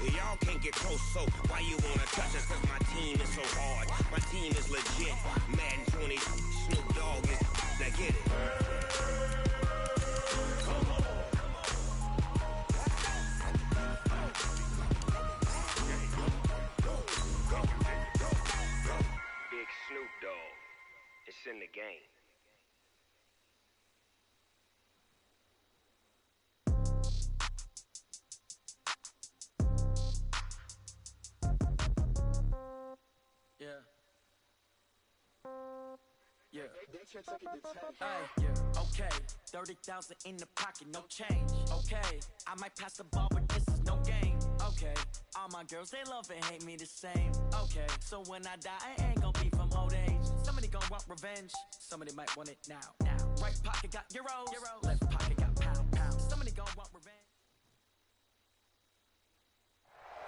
Y'all can't get close, so why you wanna touch us? Cause my team is so hard. My team is legit. Madden 20, Snoop Dogg is. Now get it. Big Snoop Dogg. It's in the game. Okay, 30,000 in the pocket, no change. Okay, I might pass the ball, but this is no game. Okay, all my girls, they love and hate me the same. Okay, so when I die, I ain't gonna be from old age. Somebody gonna want revenge, somebody might want it now. Right pocket got euros, left pocket got pounds. Somebody gonna want revenge.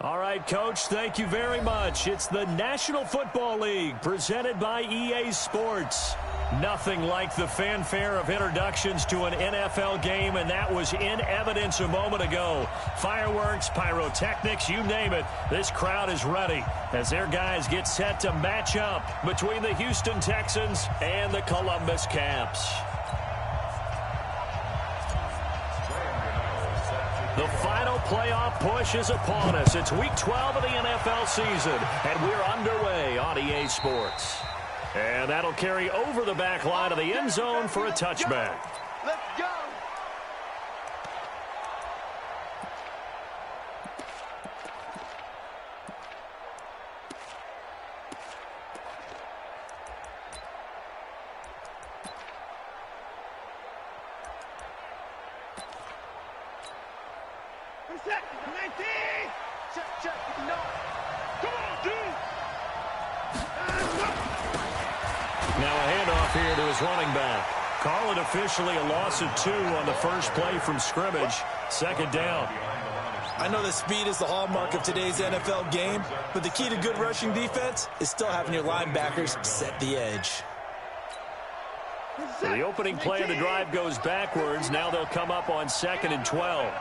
All right, Coach, thank you very much. It's the National Football League presented by EA Sports. Nothing like the fanfare of introductions to an NFL game, and that was in evidence a moment ago. Fireworks, pyrotechnics, you name it. This crowd is ready as their guys get set to match up between the Houston Texans and the Columbus Caps. The final playoff push is upon us. It's Week 12 of the NFL season, and we're underway on EA Sports. And that'll carry over the back line of the end zone for a touchback. Let's go! Now a handoff here to his running back. Call it officially a loss of 2 on the first play from scrimmage. Second down. I know that speed is the hallmark of today's NFL game, but the key to good rushing defense is still having your linebackers set the edge. So the opening play of the drive goes backwards. Now they'll come up on 2nd and 12.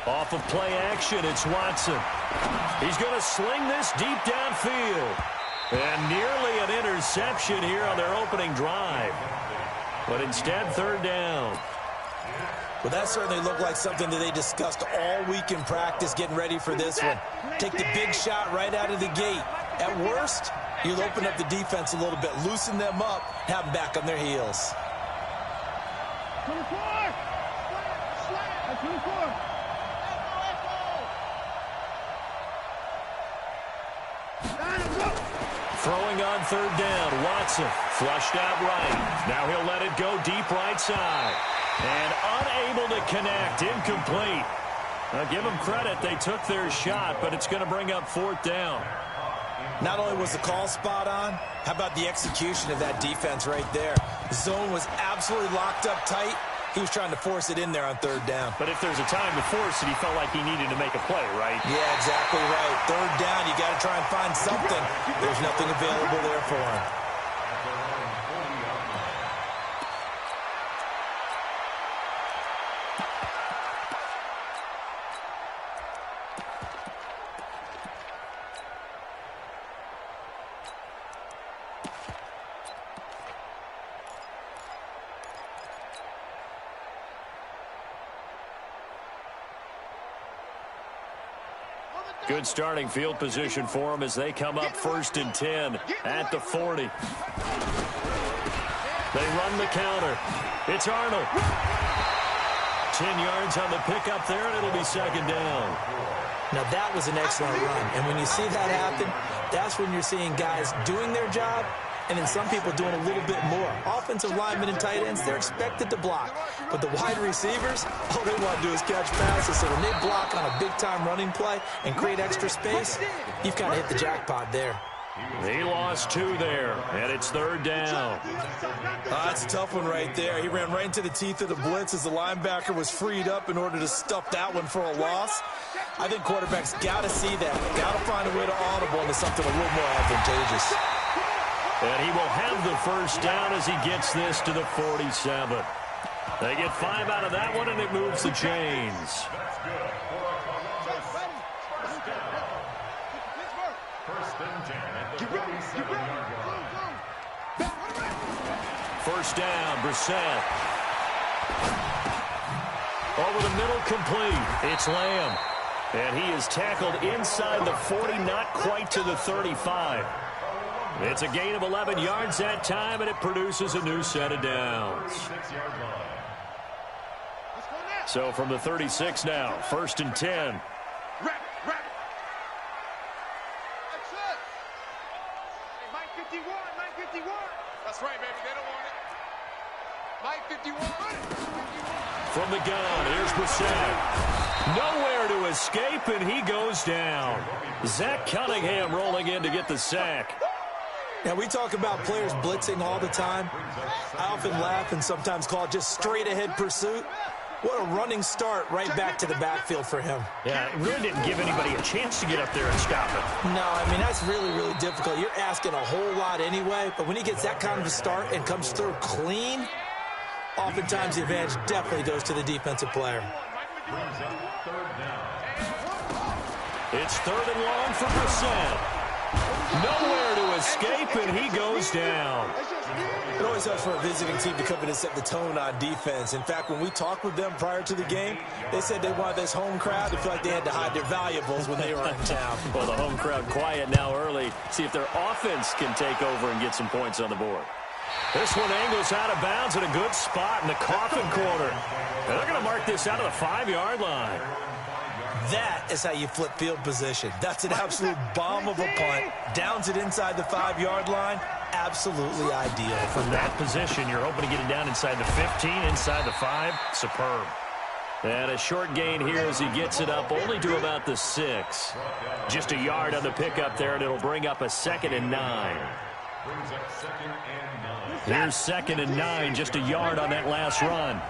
Off of play action, it's Watson. He's going to sling this deep downfield. And nearly an interception here on their opening drive. But instead, third down. Well, that certainly looked like something that they discussed all week in practice getting ready for this one. Take the big shot right out of the gate. At worst, you'll open up the defense a little bit, loosen them up, have them back on their heels. 24! 24! Throwing on third down, Watson flushed out right. Now he'll let it go deep right side. And unable to connect, incomplete. Now give them credit, they took their shot, but it's going to bring up fourth down. Not only was the call spot on, how about the execution of that defense right there? The zone was absolutely locked up tight. He was trying to force it in there on third down. But if there's a time to force it, he felt like he needed to make a play, right? Yeah, exactly right. Third down, you got to try and find something. There's nothing available there for him. Good starting field position for them as they come up 1st and 10 at the 40. They run the counter. It's Arnold. 10 yards on the pickup there, and it'll be second down. Now, that was an excellent run. And when you see that happen, that's when you're seeing guys doing their job and then some people doing a little bit more. Offensive linemen and tight ends, they're expected to block. But the wide receivers, all they want to do is catch passes. So when they block on a big-time running play and create extra space, you've kind of hit the jackpot there. He lost 2 there, and it's third down. That's a tough one right there. He ran right into the teeth of the blitz as the linebacker was freed up in order to stuff that one for a loss. I think quarterbacks got to see that. Got to find a way to audible into something a little more advantageous. And he will have the first down as he gets this to the 47. They get 5 out of that one, and it moves the chains. First down, Brissett. Over the middle, complete. It's Lamb. And he is tackled inside the 40, not quite to the 35. It's a gain of 11 yards that time, and it produces a new set of downs. So from the 36 now, 1st and 10. That's right, baby. They don't want it. Mike 51. From the gun, here's Brissett. Nowhere to escape, and he goes down. Zach Cunningham rolling in to get the sack. Now, we talk about players blitzing all the time. I often laugh and sometimes call it just straight-ahead pursuit. What a running start right back to the backfield for him. Yeah, it really didn't give anybody a chance to get up there and stop it. No, I mean, that's really, really difficult. You're asking a whole lot anyway, but when he gets that kind of a start and comes through clean, oftentimes the advantage definitely goes to the defensive player. It's 3rd and long for Brissett. Nowhere to escape, and he goes down. It always helps for a visiting team to come in and set the tone on defense. In fact, when we talked with them prior to the game, they said they wanted this home crowd to feel like they had to hide their valuables when they were in town. Well, the home crowd quiet now early. See if their offense can take over and get some points on the board. This one angles out of bounds at a good spot in the coffin corner. And they're going to mark this out of the 5-yard line. That is how you flip field position. That's an absolute bomb of a punt. Downs it inside the 5-yard line. Absolutely ideal. From that position, you're hoping to get it down inside the 15, inside the 5. Superb. And a short gain here as he gets it up only to about the 6. Just a yard on the pickup there, and it'll bring up a 2nd and 9. Here's 2nd and 9, just a yard on that last run.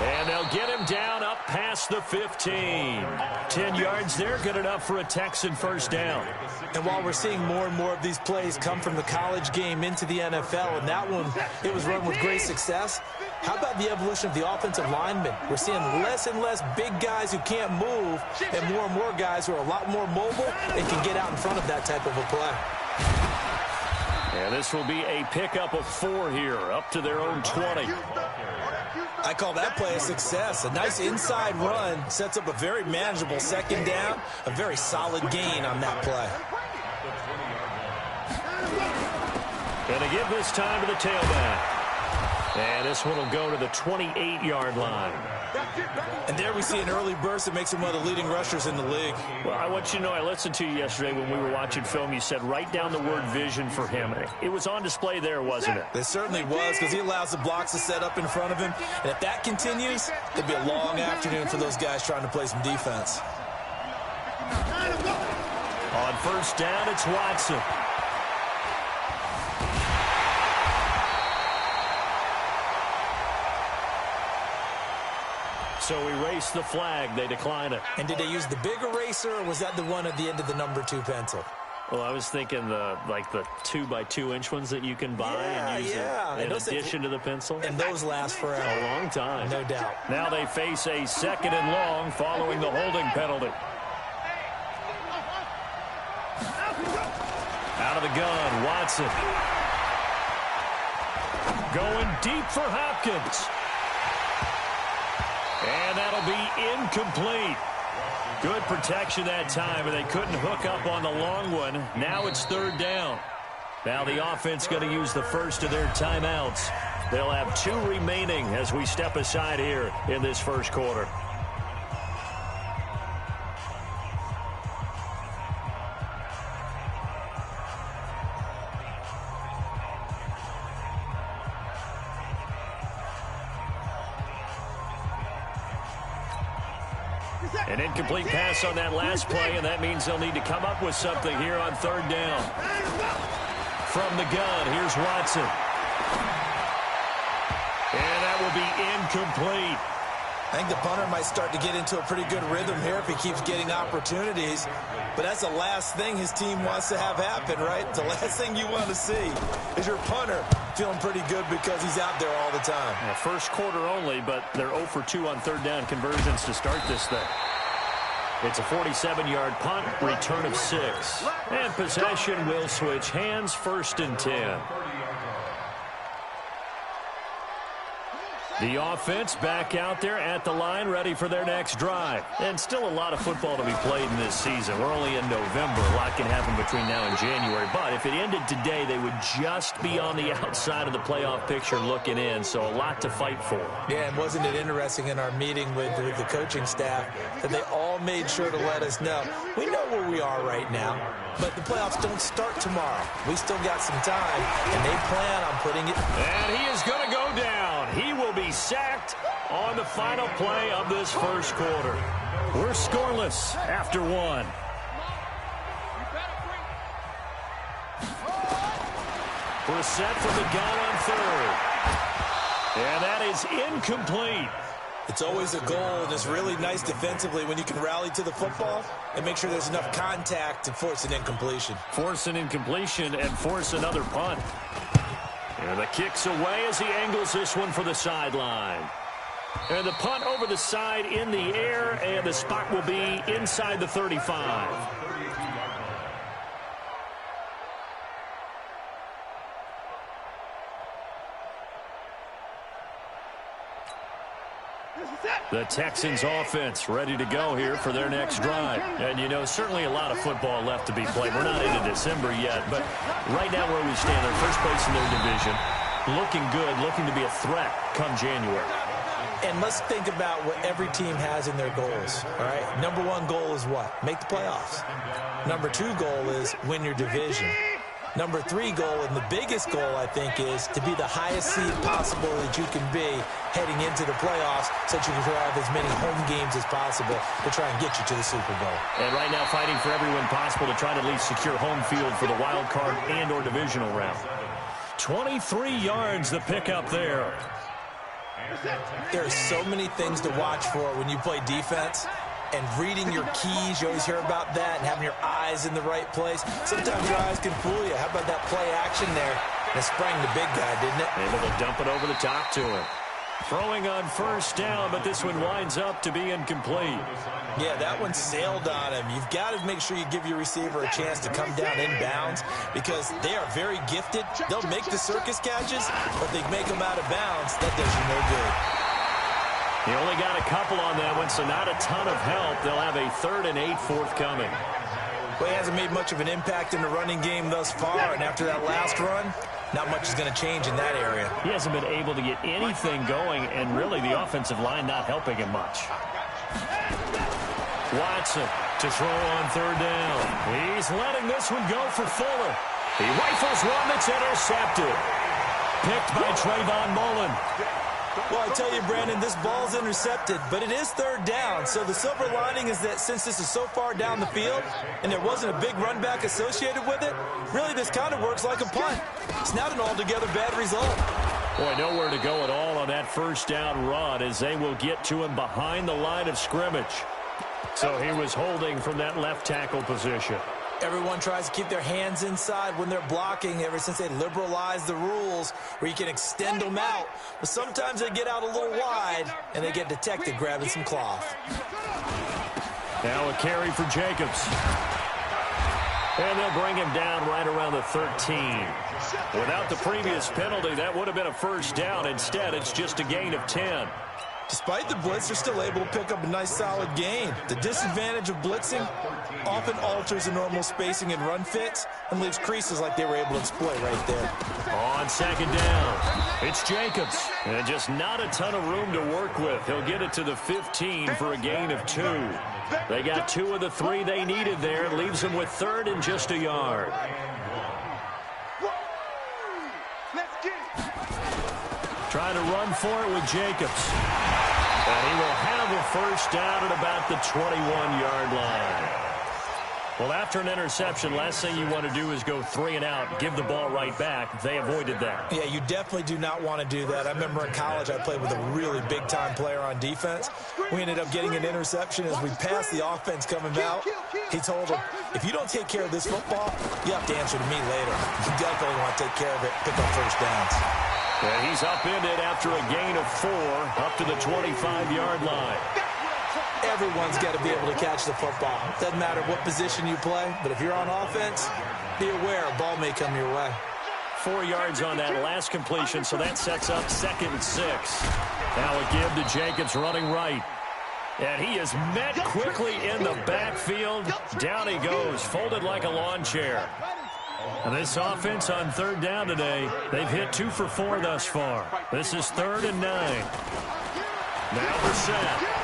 And they'll get him down up past the 15. 10 yards there, good enough for a Texan first down. And while we're seeing more and more of these plays come from the college game into the NFL, and that one, it was run with great success, how about the evolution of the offensive linemen? We're seeing less and less big guys who can't move and more guys who are a lot more mobile and can get out in front of that type of a play. And this will be a pickup of 4 here, up to their own 20. I call that play a success. A nice inside run sets up a very manageable 2nd down, a very solid gain on that play. And they give this time to the tailback. And this one will go to the 28-yard line. And there we see an early burst that makes him one of the leading rushers in the league. Well, I want you to know, I listened to you yesterday when we were watching film. You said write down the word vision for him. It was on display there, wasn't it? It certainly was, because he allows the blocks to set up in front of him. And if that continues, it'll be a long afternoon for those guys trying to play some defense. On first down, it's Watson. So erase the flag. They decline it. And did they use the big eraser, or was that the one at the end of the number 2 pencil? Well, I was thinking the 2x2-inch ones that you can buy and use in addition to the pencil. And those last forever. A long time. No doubt. Now they face a 2nd and long following the holding penalty. Out of the gun, Watson. Going deep for Hopkins. And that'll be incomplete. Good protection that time, and they couldn't hook up on the long one. Now it's 3rd down. Now the offense going to use the first of their timeouts. They'll have 2 remaining as we step aside here in this first quarter. An incomplete pass on that last play, and that means they'll need to come up with something here on 3rd down. from the gun. Here's Watson. And that will be incomplete. I think the punter might start to get into a pretty good rhythm here if he keeps getting opportunities. But that's the last thing his team wants to have happen, right? The last thing you want to see is your punter feeling pretty good because he's out there all the time. Yeah, first quarter only, but they're 0 for 2 on third down conversions to start this thing. It's a 47-yard punt, return of 6. And possession will switch hands, 1st and 10. The offense back out there at the line, ready for their next drive. And still a lot of football to be played in this season. We're only in November. A lot can happen between now and January. But if it ended today, they would just be on the outside of the playoff picture looking in. So a lot to fight for. Yeah, and wasn't it interesting in our meeting with the coaching staff that they all made sure to let us know, we know where we are right now, but the playoffs don't start tomorrow. We still got some time, and they plan on putting it. And he is going to go down. He will be sacked on the final play of this first quarter. We're scoreless after 1. Brissett from the gun on 3rd. And that is incomplete. It's always a goal, and it's really nice defensively when you can rally to the football and make sure there's enough contact to force an incompletion. Force an incompletion and force another punt. And the kick's away as he angles this one for the sideline. And the punt over the side in the air, and the spot will be inside the 35. The Texans offense ready to go here for their next drive. And, you know, certainly a lot of football left to be played. We're not into December yet, but right now where we stand, they're first place in their division. Looking good, looking to be a threat come January. And let's think about what every team has in their goals, all right? Number 1 goal is what? Make the playoffs. Number 2 goal is win your division. Number 3 goal, and the biggest goal, I think, is to be the highest seed possible that you can be heading into the playoffs so that you can have as many home games as possible to try and get you to the Super Bowl. And right now fighting for every win possible to try to at least secure home field for the wild card and or divisional round. 23 yards the pickup there. There are so many things to watch for when you play defense. And reading your keys, you always hear about that, and having your eyes in the right place. Sometimes your eyes can fool you. How about that play action there? And it sprang the big guy, didn't it? Able to dump it over the top to him. Throwing on first down, but this one winds up to be incomplete. Yeah, that one sailed on him. You've got to make sure you give your receiver a chance to come down inbounds because they are very gifted. They'll make the circus catches, but they make them out of bounds. That does you no good. He only got a couple on that one, so not a ton of help. They'll have a 3rd and 8 forthcoming. Well, he hasn't made much of an impact in the running game thus far, and after that last run, not much is going to change in that area. He hasn't been able to get anything going, and really the offensive line not helping him much. Watson to throw on 3rd down. He's letting this one go for Fuller. He rifles one that's intercepted. Picked by Trayvon Mullen. Well, I tell you, Brandon, this ball's intercepted, but it is 3rd down. So the silver lining is that since this is so far down the field and there wasn't a big run back associated with it, really this kind of works like a punt. It's not an altogether bad result. Boy, nowhere to go at all on that first down run as they will get to him behind the line of scrimmage. So he was holding from that left tackle position. Everyone tries to keep their hands inside when they're blocking ever since they liberalized the rules where you can extend them out. But sometimes they get out a little wide and they get detected grabbing some cloth. Now a carry for Jacobs. And they'll bring him down right around the 13. Without the previous penalty, that would have been a first down. Instead, it's just a gain of 10. Despite the blitz, they're still able to pick up a nice solid gain. The disadvantage of blitzing often alters the normal spacing and run fits and leaves creases like they were able to exploit right there. On 2nd down, it's Jacobs. And just not a ton of room to work with. He'll get it to the 15 for a gain of 2. They got 2 of the 3 they needed there. Leaves them with 3rd and just a yard. Trying to run for it with Jacobs. And he will have a first down at about the 21-yard line. Well, after an interception, last thing you want to do is go 3 and out, give the ball right back. They avoided that. Yeah, you definitely do not want to do that. I remember in college I played with a really big-time player on defense. We ended up getting an interception as we passed the offense coming out. He told him, if you don't take care of this football, you have to answer to me later. You definitely want to take care of it, pick up first downs. And he's upended after a gain of 4 up to the 25-yard line. Everyone's got to be able to catch the football. Doesn't matter what position you play, but if you're on offense, be aware a ball may come your way. 4 yards on that last completion, so that sets up 2nd and 6. Now a give to Jacobs running right. And he is met quickly in the backfield. Down he goes, folded like a lawn chair. And this offense on 3rd down today, they've hit 2 for 4 thus far. This is 3rd and 9. Now Brissett.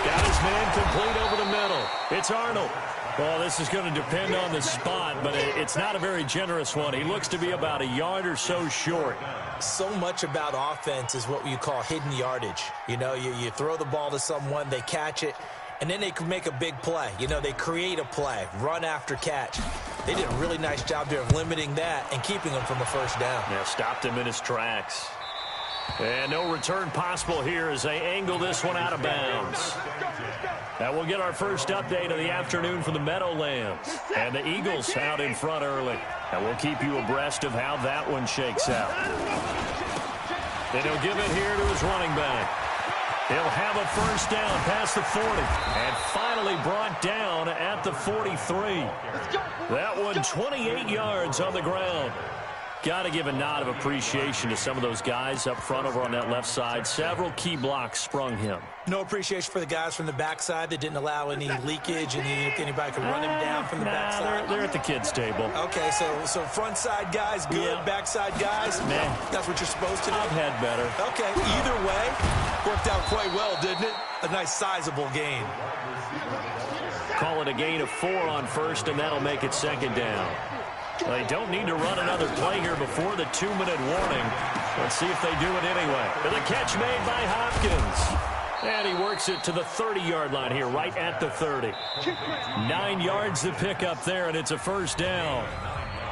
Got his man complete over the middle. It's Arnold. Well, this is going to depend on the spot, but it's not a very generous one. He looks to be about a yard or so short. So much about offense is what you call hidden yardage. You know, you throw the ball to someone, they catch it, and then they can make a big play. You know, they create a play, run after catch. They did a really nice job there of limiting that and keeping him from a first down. Yeah, stopped him in his tracks. And no return possible here as they angle this one out of bounds. Now we'll get our first update of the afternoon from the Meadowlands. And the Eagles out in front early. And we'll keep you abreast of how that one shakes out. Then he'll give it here to his running back. He'll have a first down past the 40. And finally brought down at the 43. That one 28 yards on the ground. Got to give a nod of appreciation to some of those guys up front over on that left side. Several key blocks sprung him. No appreciation for the guys from the backside that didn't allow any leakage and anybody could run him down from the backside. They're at the kids' table. Okay, so front side guys good, yeah. Backside guys, man, that's what you're supposed to do. I've had better. Okay, either way, worked out quite well, didn't it? A nice sizable gain. Call it a gain of 4 on first, and that'll make it 2nd down. They don't need to run another play here before the 2-minute warning. Let's see if they do it anyway. And the catch made by Hopkins. And he works it to the 30-yard line here, right at the 30. 9 yards to pick up there, and it's a first down.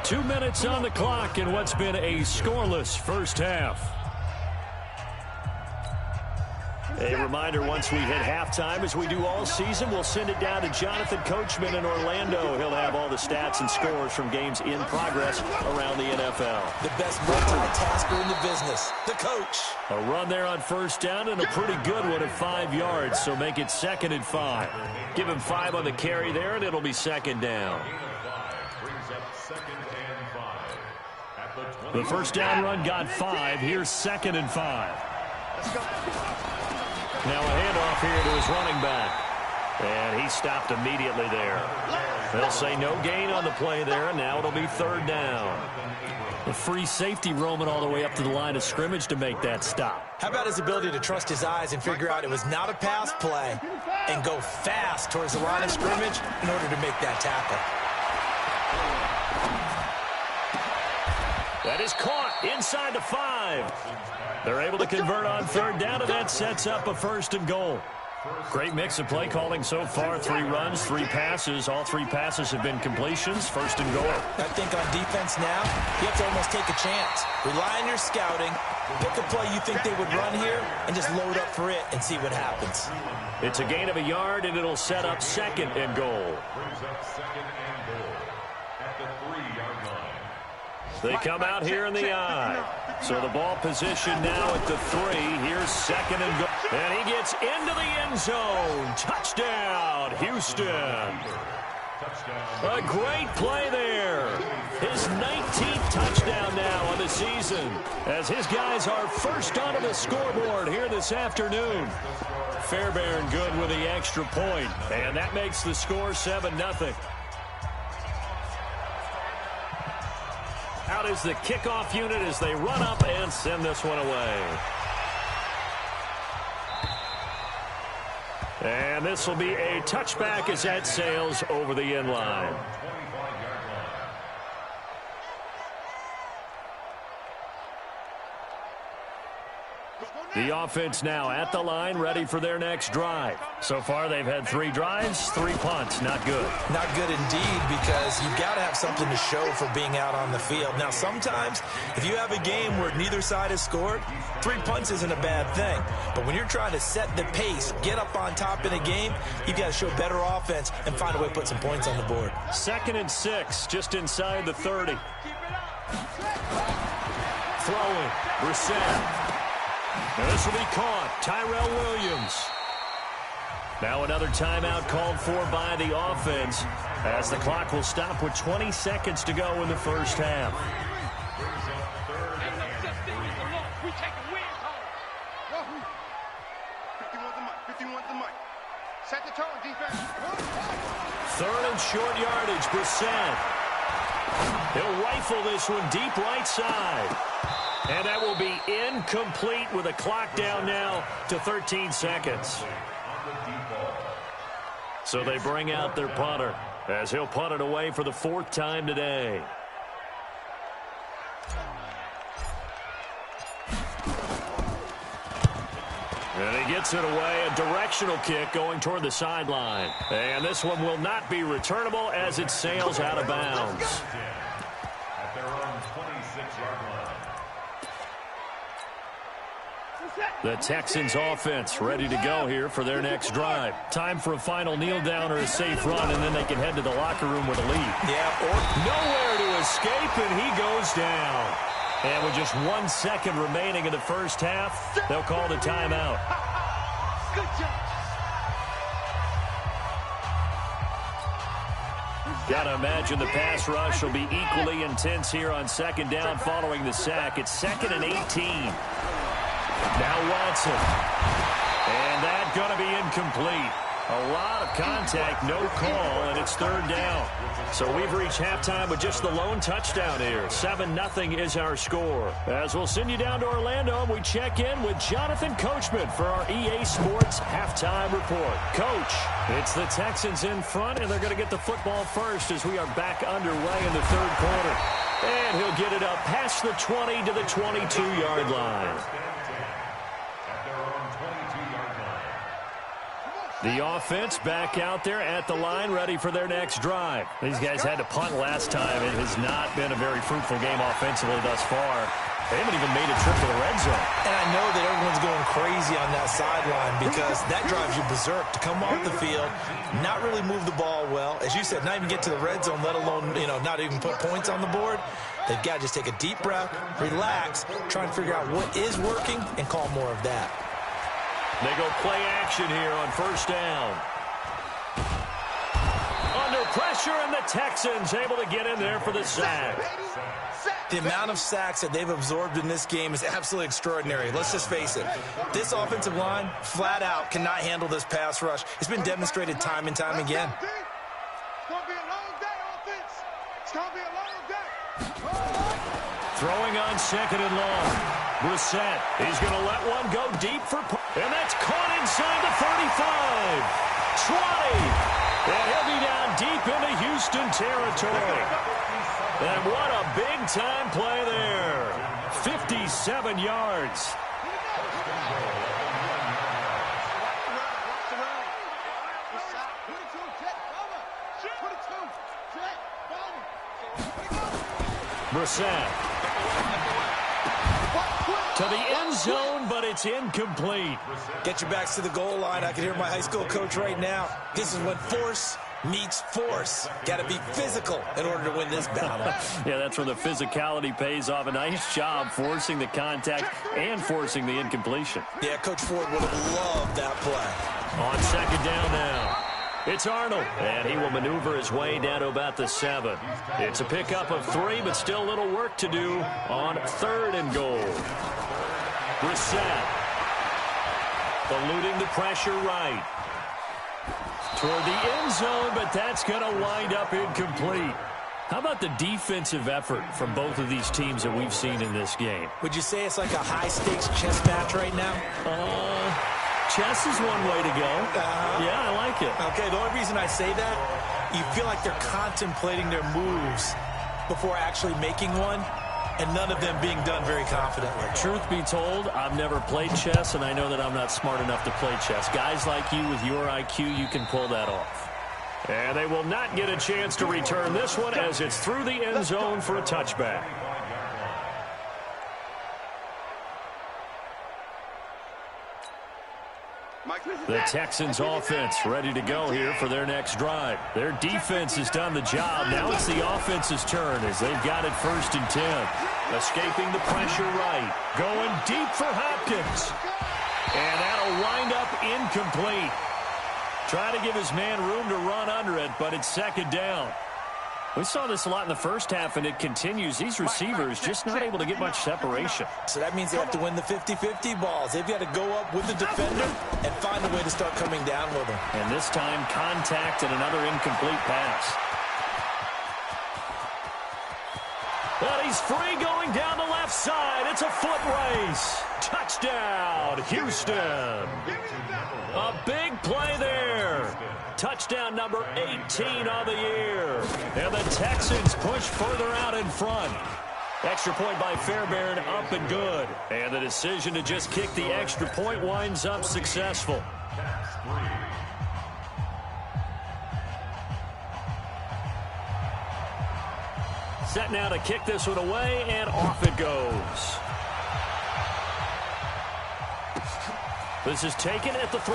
2 minutes on the clock in what's been a scoreless first half. A reminder, once we hit halftime, as we do all season, we'll send it down to Jonathan Coachman in Orlando. He'll have all the stats and scores from games in progress around the NFL. The best multitasker in the business, the coach. A run there on first down and a pretty good one at 5 yards, so make it 2nd and 5. Give him 5 on the carry there, and it'll be 2nd down. The first down run got 5. Here's 2nd and 5. Now a handoff here to his running back. And he stopped immediately there. They'll say no gain on the play there, and now it'll be 3rd down. A free safety roaming all the way up to the line of scrimmage to make that stop. How about his ability to trust his eyes and figure out it was not a pass play and go fast towards the line of scrimmage in order to make that tackle. That is caught inside the 5. They're able to convert on 3rd down, and that sets up a 1st and goal. Great mix of play calling so far. 3 runs, 3 passes. All 3 passes have been completions. 1st and goal. I think on defense now, you have to almost take a chance. Rely on your scouting. Pick a play you think they would run here, and just load up for it and see what happens. It's a gain of a yard, and it'll set up 2nd and goal. They come out here in the eye. So the ball position now at the 3. Here's 2nd and goal. And he gets into the end zone. Touchdown, Houston. A great play there. His 19th touchdown now on the season, as his guys are first onto the scoreboard here this afternoon. Fairbairn good with the extra point, and that makes the score 7-0. Out is the kickoff unit as they run up and send this one away. And this will be a touchback as that sails over the end line. The offense now at the line, ready for their next drive. So far, they've had 3 drives, 3 punts. Not good. Not good indeed, because you've got to have something to show for being out on the field. Now, sometimes, if you have a game where neither side has scored, 3 punts isn't a bad thing. But when you're trying to set the pace, get up on top in a game, you've got to show better offense and find a way to put some points on the board. 2nd and 6, just inside the 30. Throwing, Brissett. And this will be caught. Tyrell Williams. Now another timeout called for by the offense, as the clock will stop with 20 seconds to go in the first half. Set the tone, defense. 3rd and short yardage, Brissett. He'll rifle this one deep right side. And that will be incomplete with a clock down now to 13 seconds. So they bring out their punter, as he'll punt it away for the 4th time today. And he gets it away, a directional kick going toward the sideline. And this one will not be returnable as it sails out of bounds. At their own 26-yard line. The Texans offense ready to go here for their next drive. Time for a final kneel down or a safe run, and then they can head to the locker room with a lead. Yeah, or nowhere to escape, and he goes down. And with just 1 second remaining in the first half, they'll call the timeout. Good job. Gotta imagine the pass rush will be equally intense here on 2nd down following the sack. It's 2nd and 18. Now Watson. And that's going to be incomplete. A lot of contact, no call, and it's 3rd down. So we've reached halftime with just the lone touchdown here. 7-0 is our score. As we'll send you down to Orlando, we check in with Jonathan Coachman for our EA Sports Halftime Report. Coach, it's the Texans in front, and they're going to get the football first as we are back underway in the 3rd quarter. And he'll get it up past the 20 to the 22-yard line. The offense back out there at the line, ready for their next drive. These guys had to punt last time. It has not been a very fruitful game offensively thus far. They haven't even made a trip to the red zone. And I know that everyone's going crazy on that sideline because that drives you berserk to come off the field, not really move the ball well. As you said, not even get to the red zone, let alone, not even put points on the board. They've got to just take a deep breath, relax, try and figure out what is working, and call more of that. They go play action here on 1st down. Under pressure, and the Texans able to get in there for the sack. The amount of sacks that they've absorbed in this game is absolutely extraordinary. Let's just face it. This offensive line, flat out, cannot handle this pass rush. It's been demonstrated time and time again. It's going to be a long day, offense. It's going to be a long day. Throwing on 2nd and long. Brissett, he's going to let one go deep for... And that's caught inside the 35. 20. And he'll be down deep into Houston territory. And what a big-time play there. 57 yards. Brissett. To the end zone, but it's incomplete. Get your backs to the goal line. I can hear my high school coach right now. This is when force meets force. Got to be physical in order to win this battle. Yeah, that's where the physicality pays off. A nice job forcing the contact and forcing the incompletion. Yeah, Coach Ford would have loved that play. On 2nd down now. It's Arnold, and he will maneuver his way down to about the 7. It's a pickup of 3, but still a little work to do on 3rd and goal. Brissett eluding the pressure right. Toward the end zone, but that's going to wind up incomplete. How about the defensive effort from both of these teams that we've seen in this game? Would you say it's like a high-stakes chess match right now? Chess is one way to go. Yeah, I like it. Okay, the only reason I say that, you feel like they're contemplating their moves before actually making one. and none of them being done very confidently. Truth be told, I've never played chess, and I know that I'm not smart enough to play chess. Guys like you with your IQ, you can pull that off. And they will not get a chance to return this one as it's through the end zone for a touchback. The Texans offense ready to go here for their next drive. Their defense has done the job. Now it's the offense's turn as they've got it 1st and 10. Escaping the pressure right. Going deep for Hopkins. And that'll wind up incomplete. Trying to give his man room to run under it, but it's 2nd down. We saw this a lot in the first half, and it continues. These receivers just not able to get much separation. So that means they have to win the 50-50 balls. They've got to go up with the defender and find a way to start coming down with them. And this time, contact and another incomplete pass. But he's free going down the left side. It's a foot race. Touchdown, Houston. A big play there. Touchdown number 18 on the year. And the Texans push further out in front. Extra point by Fairbairn, up and good. And the decision to just kick the extra point winds up successful. Set now to kick this one away, and off it goes. This is taken at the 3.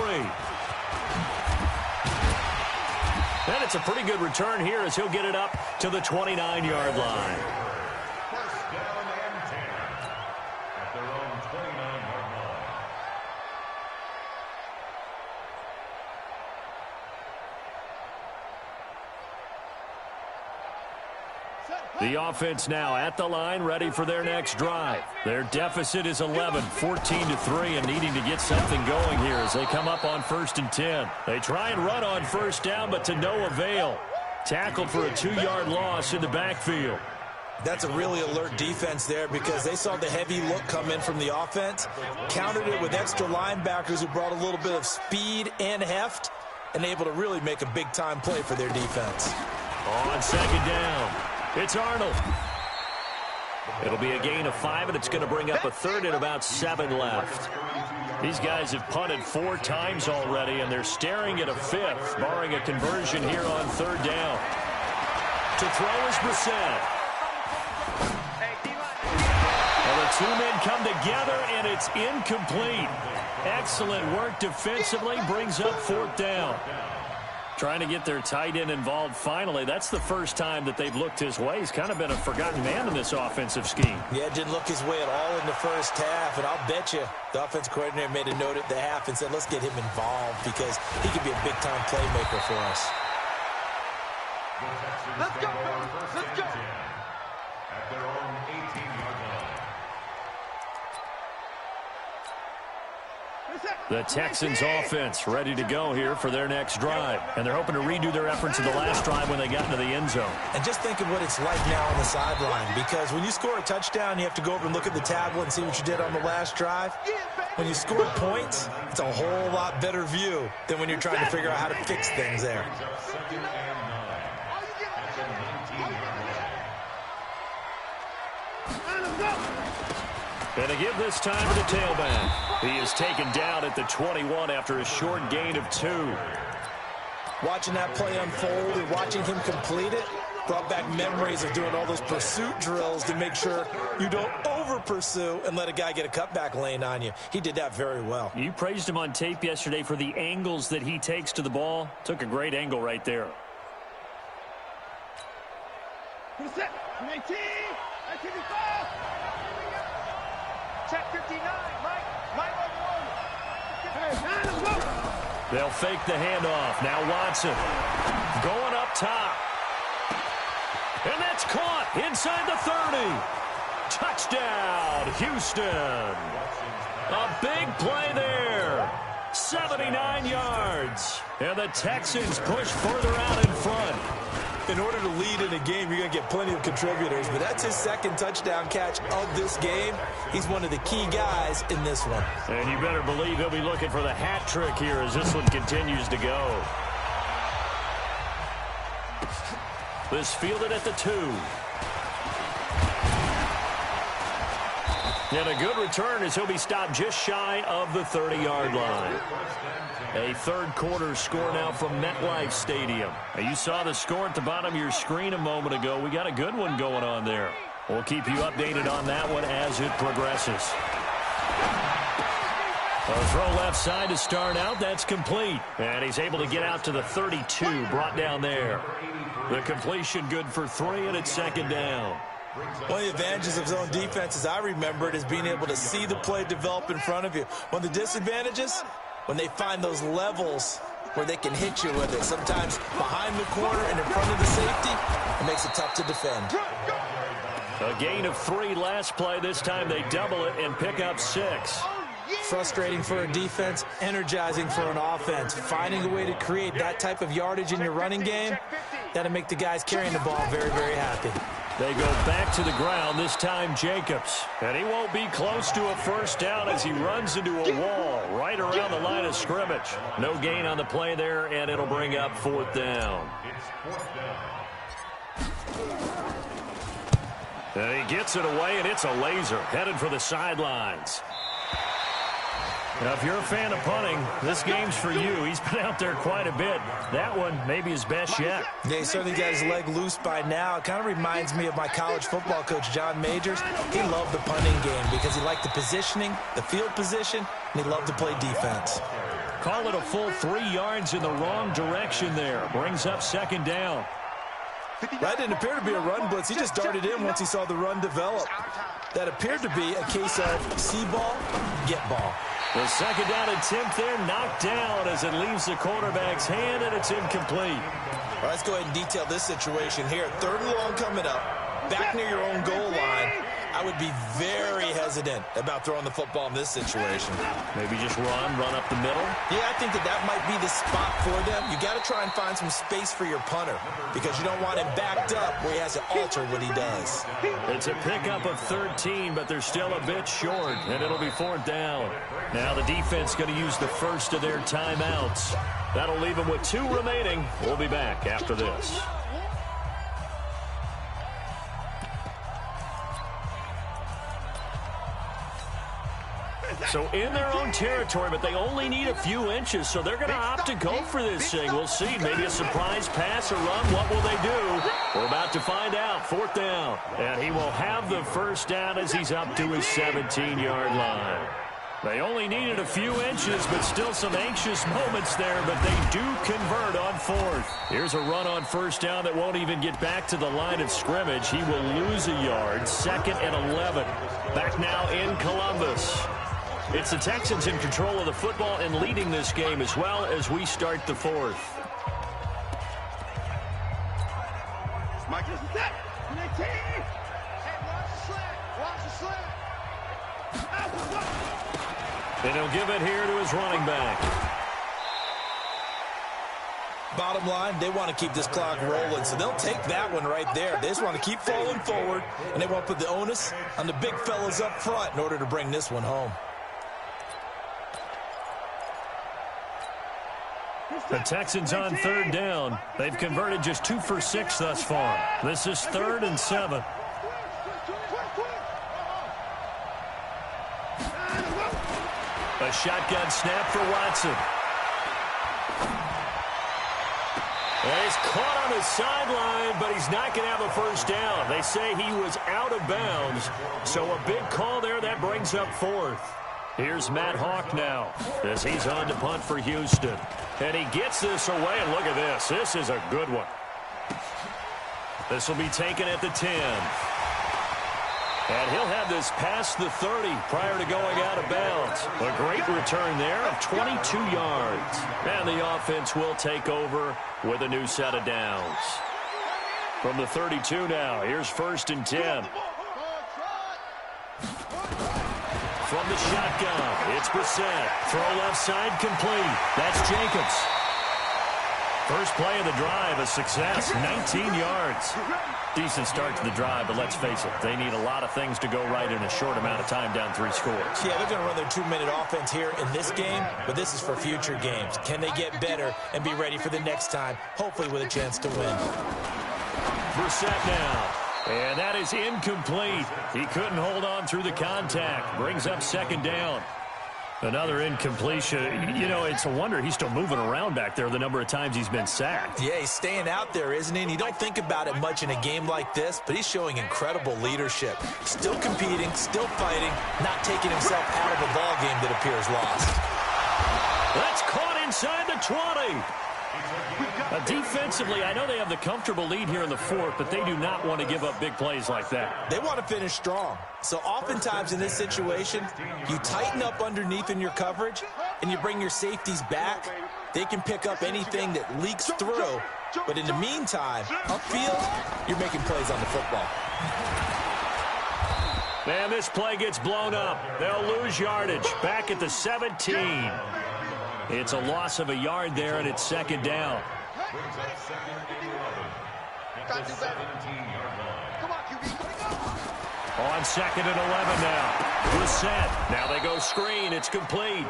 And it's a pretty good return here as he'll get it up to the 29-yard line. First down and 10 at their own 29-yard line. The offense now at the line, ready for their next drive. Their deficit is 11, 14-3, and needing to get something going here as they come up on 1st and 10. They try and run on 1st down, but to no avail. Tackled for a 2-yard loss in the backfield. That's a really alert defense there because they saw the heavy look come in from the offense, countered it with extra linebackers who brought a little bit of speed and heft, and able to really make a big-time play for their defense. On 2nd down. It's Arnold. It'll be a gain of 5, and it's going to bring up a 3rd and about 7 left. These guys have punted 4 times already, and they're staring at a 5th, barring a conversion here on 3rd down. To throw is Brissett. Well, the 2 men come together, and it's incomplete. Excellent work defensively, brings up 4th down. Trying to get their tight end involved finally. That's the first time that they've looked his way. He's kind of been a forgotten man in this offensive scheme. Yeah, didn't look his way at all in the first half, and I'll bet you the offense coordinator made a note at the half and said, let's get him involved because he could be a big-time playmaker for us. Let's go, let's go. At their own 18-yard line. The Texans offense ready to go here for their next drive. And they're hoping to redo their efforts in the last drive when they got into the end zone. And just think of what it's like now on the sideline, because when you score a touchdown, you have to go over and look at the tablet and see what you did on the last drive. When you score points, it's a whole lot better view than when you're trying to figure out how to fix things there. And to give this time to the tailback. He is taken down at the 21 after a short gain of 2. Watching that play unfold and watching him complete it brought back memories of doing all those pursuit drills to make sure you don't over-pursue and let a guy get a cutback lane on you. He did that very well. You praised him on tape yesterday for the angles that he takes to the ball. Took a great angle right there. Set. 19. 19. Check 59. Mike on 1. Hey, 9 of them. They'll fake the handoff. Now Watson going up top. And that's caught inside the 30. Touchdown, Houston. A big play there. 79 yards. And the Texans push further out in front. In order to lead in a game, you're going to get plenty of contributors, but that's his second touchdown catch of this game. He's one of the key guys in this one. And you better believe he'll be looking for the hat trick here as this one continues to go. This fielded at the 2. And a good return as he'll be stopped just shy of the 30-yard line. A third-quarter score now from MetLife Stadium. You saw the score at the bottom of your screen a moment ago. We got a good one going on there. We'll keep you updated on that one as it progresses. A throw left side to start out. That's complete. And he's able to get out to the 32, brought down there. The completion good for 3, and it's second down. One of the advantages of zone defense, as I remember it, is being able to see the play develop in front of you. One of the disadvantages, when they find those levels where they can hit you with it. Sometimes behind the corner and in front of the safety, it makes it tough to defend. A gain of 3 last play. This time they double it and pick up 6. Frustrating for a defense, energizing for an offense. Finding a way to create that type of yardage in your running game, that'll make the guys carrying the ball very, very happy. They go back to the ground, this time Jacobs. And he won't be close to a first down as he runs into a wall right around the line of scrimmage. No gain on the play there, and it'll bring up 4th down. And he gets it away, and it's a laser headed for the sidelines. Now, if you're a fan of punting, this game's for you. He's been out there quite a bit. That one maybe his best yet. Yeah, he certainly got his leg loose by now. It kind of reminds me of my college football coach, John Majors. He loved the punting game because he liked the positioning, the field position, and he loved to play defense. Call it a full 3 yards in the wrong direction there. Brings up second down. That didn't appear to be a run blitz. He just darted in once he saw the run develop. That appeared to be a case of see ball, get ball. The second down attempt there knocked down as it leaves the quarterback's hand, and it's incomplete. All right, let's go ahead and detail this situation here. 3rd and long coming up, back near your own goal line. I would be very hesitant about throwing the football in this situation. Maybe just run up the middle? Yeah, I think that might be the spot for them. You got to try and find some space for your punter because you don't want him backed up where he has to alter what he does. It's a pickup of 13, but they're still a bit short, and it'll be 4th down. Now the defense going to use the first of their timeouts. That'll leave them with 2 remaining. We'll be back after this. So in their own territory, but they only need a few inches, so they're going to opt to go for this thing. We'll see. Maybe a surprise pass or run. What will they do? We're about to find out. 4th down. And he will have the first down as he's up to his 17-yard line. They only needed a few inches, but still some anxious moments there, but they do convert on 4th. Here's a run on first down that won't even get back to the line of scrimmage. He will lose a yard. 2nd and 11. Back now in Columbus. It's the Texans in control of the football and leading this game as well as we start the 4th. And he'll give it here to his running back. Bottom line, they want to keep this clock rolling, so they'll take that one right there. They just want to keep falling forward, and they want to put the onus on the big fellas up front in order to bring this one home. The Texans on 3rd down. They've converted just 2 for 6 thus far. This is 3rd and 7. A shotgun snap for Watson. And he's caught on the sideline, but he's not going to have a first down. They say he was out of bounds, so a big call there. That brings up 4th. Here's Matt Hawk now as he's on to punt for Houston. And he gets this away, and look at this. This is a good one. This will be taken at the 10. And he'll have this past the 30 prior to going out of bounds. A great return there of 22 yards. And the offense will take over with a new set of downs. From the 32 now, here's 1st and 10. From the shotgun, it's Brissett. Throw left side complete. That's Jacobs. First play of the drive, a success, 19 yards. Decent start to the drive, but let's face it, they need a lot of things to go right in a short amount of time down 3 scores. Yeah, they're going to run their 2-minute offense here in this game, but this is for future games. Can they get better and be ready for the next time, hopefully with a chance to win? Brissett now. And that is incomplete. He couldn't hold on through the contact. Brings up second down. Another incompletion. You know, it's a wonder he's still moving around back there the number of times he's been sacked. Yeah, he's staying out there, isn't he? And you don't think about it much in a game like this, but he's showing incredible leadership. Still competing, still fighting, not taking himself out of a ball game that appears lost. That's caught inside the 20. Defensively, I know they have the comfortable lead here in the fourth, but they do not want to give up big plays like that. They want to finish strong. So oftentimes in this situation, you tighten up underneath in your coverage, and you bring your safeties back. They can pick up anything that leaks through. But in the meantime, upfield, you're making plays on the football. Man, this play gets blown up. They'll lose yardage. Back at the 17. It's a loss of a yard there, and it's second down. Brings up second and 11 at the 17-yard line. Come on, QB. On second and 11 now. Reset. Now they go screen. It's complete.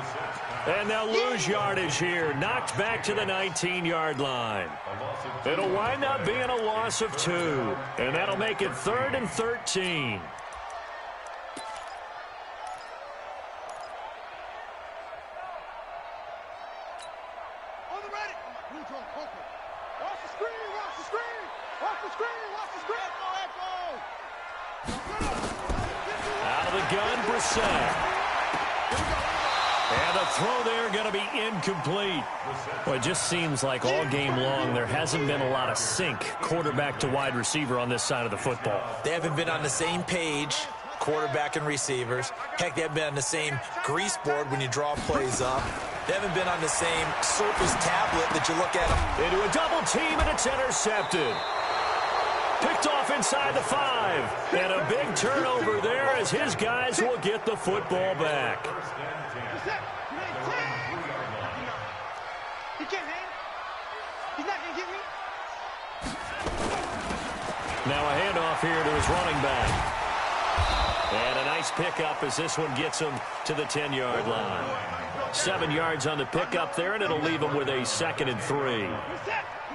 And they'll lose yardage here. Knocked back to the 19-yard line. It'll wind up being a loss of 2. And that'll make it 3rd and 13. Out of the gun, Brissett. And the throw there going to be incomplete. Well, it just seems like all game long there hasn't been a lot of sync quarterback to wide receiver on this side of the football. They haven't been on the same page, quarterback and receivers. Heck, they haven't been on the same grease board when you draw plays up. They haven't been on the same Surface tablet that you look at them. Into a double team, and it's intercepted. Picked off inside the 5. And a big turnover there as his guys will get the football back. He can't hang. He's not going to get me. Now a handoff here to his running back. And a nice pickup as this one gets him to the 10-yard line. 7 yards on the pickup there, and it'll leave him with a 2nd and 3.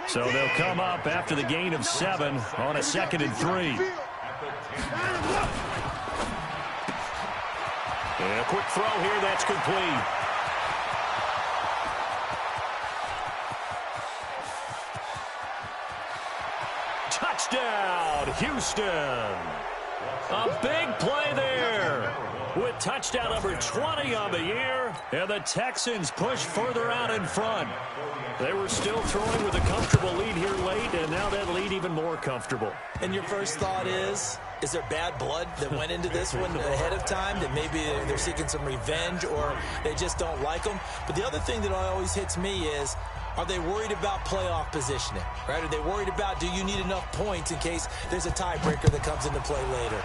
So they'll come up after the gain of 7 on a 2nd and 3. And a quick throw here, that's complete. Touchdown, Houston. A big play there with touchdown number 20 on the year, and the Texans push further out in front. They were still throwing with a comfortable lead here late, and now that lead even more comfortable. And your first thought is there bad blood that went into this one ahead of time, that maybe they're seeking some revenge or they just don't like them? But the other thing that always hits me is, are they worried about playoff positioning, right? Are they worried about, do you need enough points in case there's a tiebreaker that comes into play later?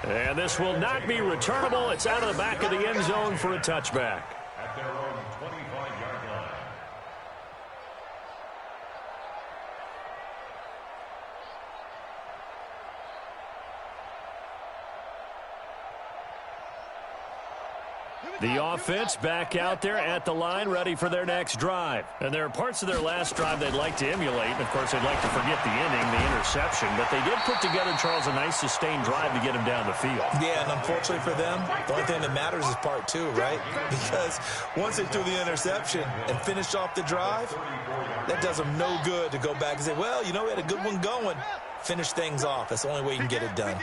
And this will not be returnable. It's out of the back of the end zone for a touchback. At their own 25-yard line. The offense back out there at the line, ready for their next drive. And there are parts of their last drive they'd like to emulate. And, of course, they'd like to forget the inning, the interception. But they did put together, Charles, a nice sustained drive to get him down the field. Yeah, and unfortunately for them, the only thing that matters is part 2, right? Because once they threw the interception and finished off the drive, that does them no good to go back and say, well, you know, we had a good one going. Finish things off. That's the only way you can get it done.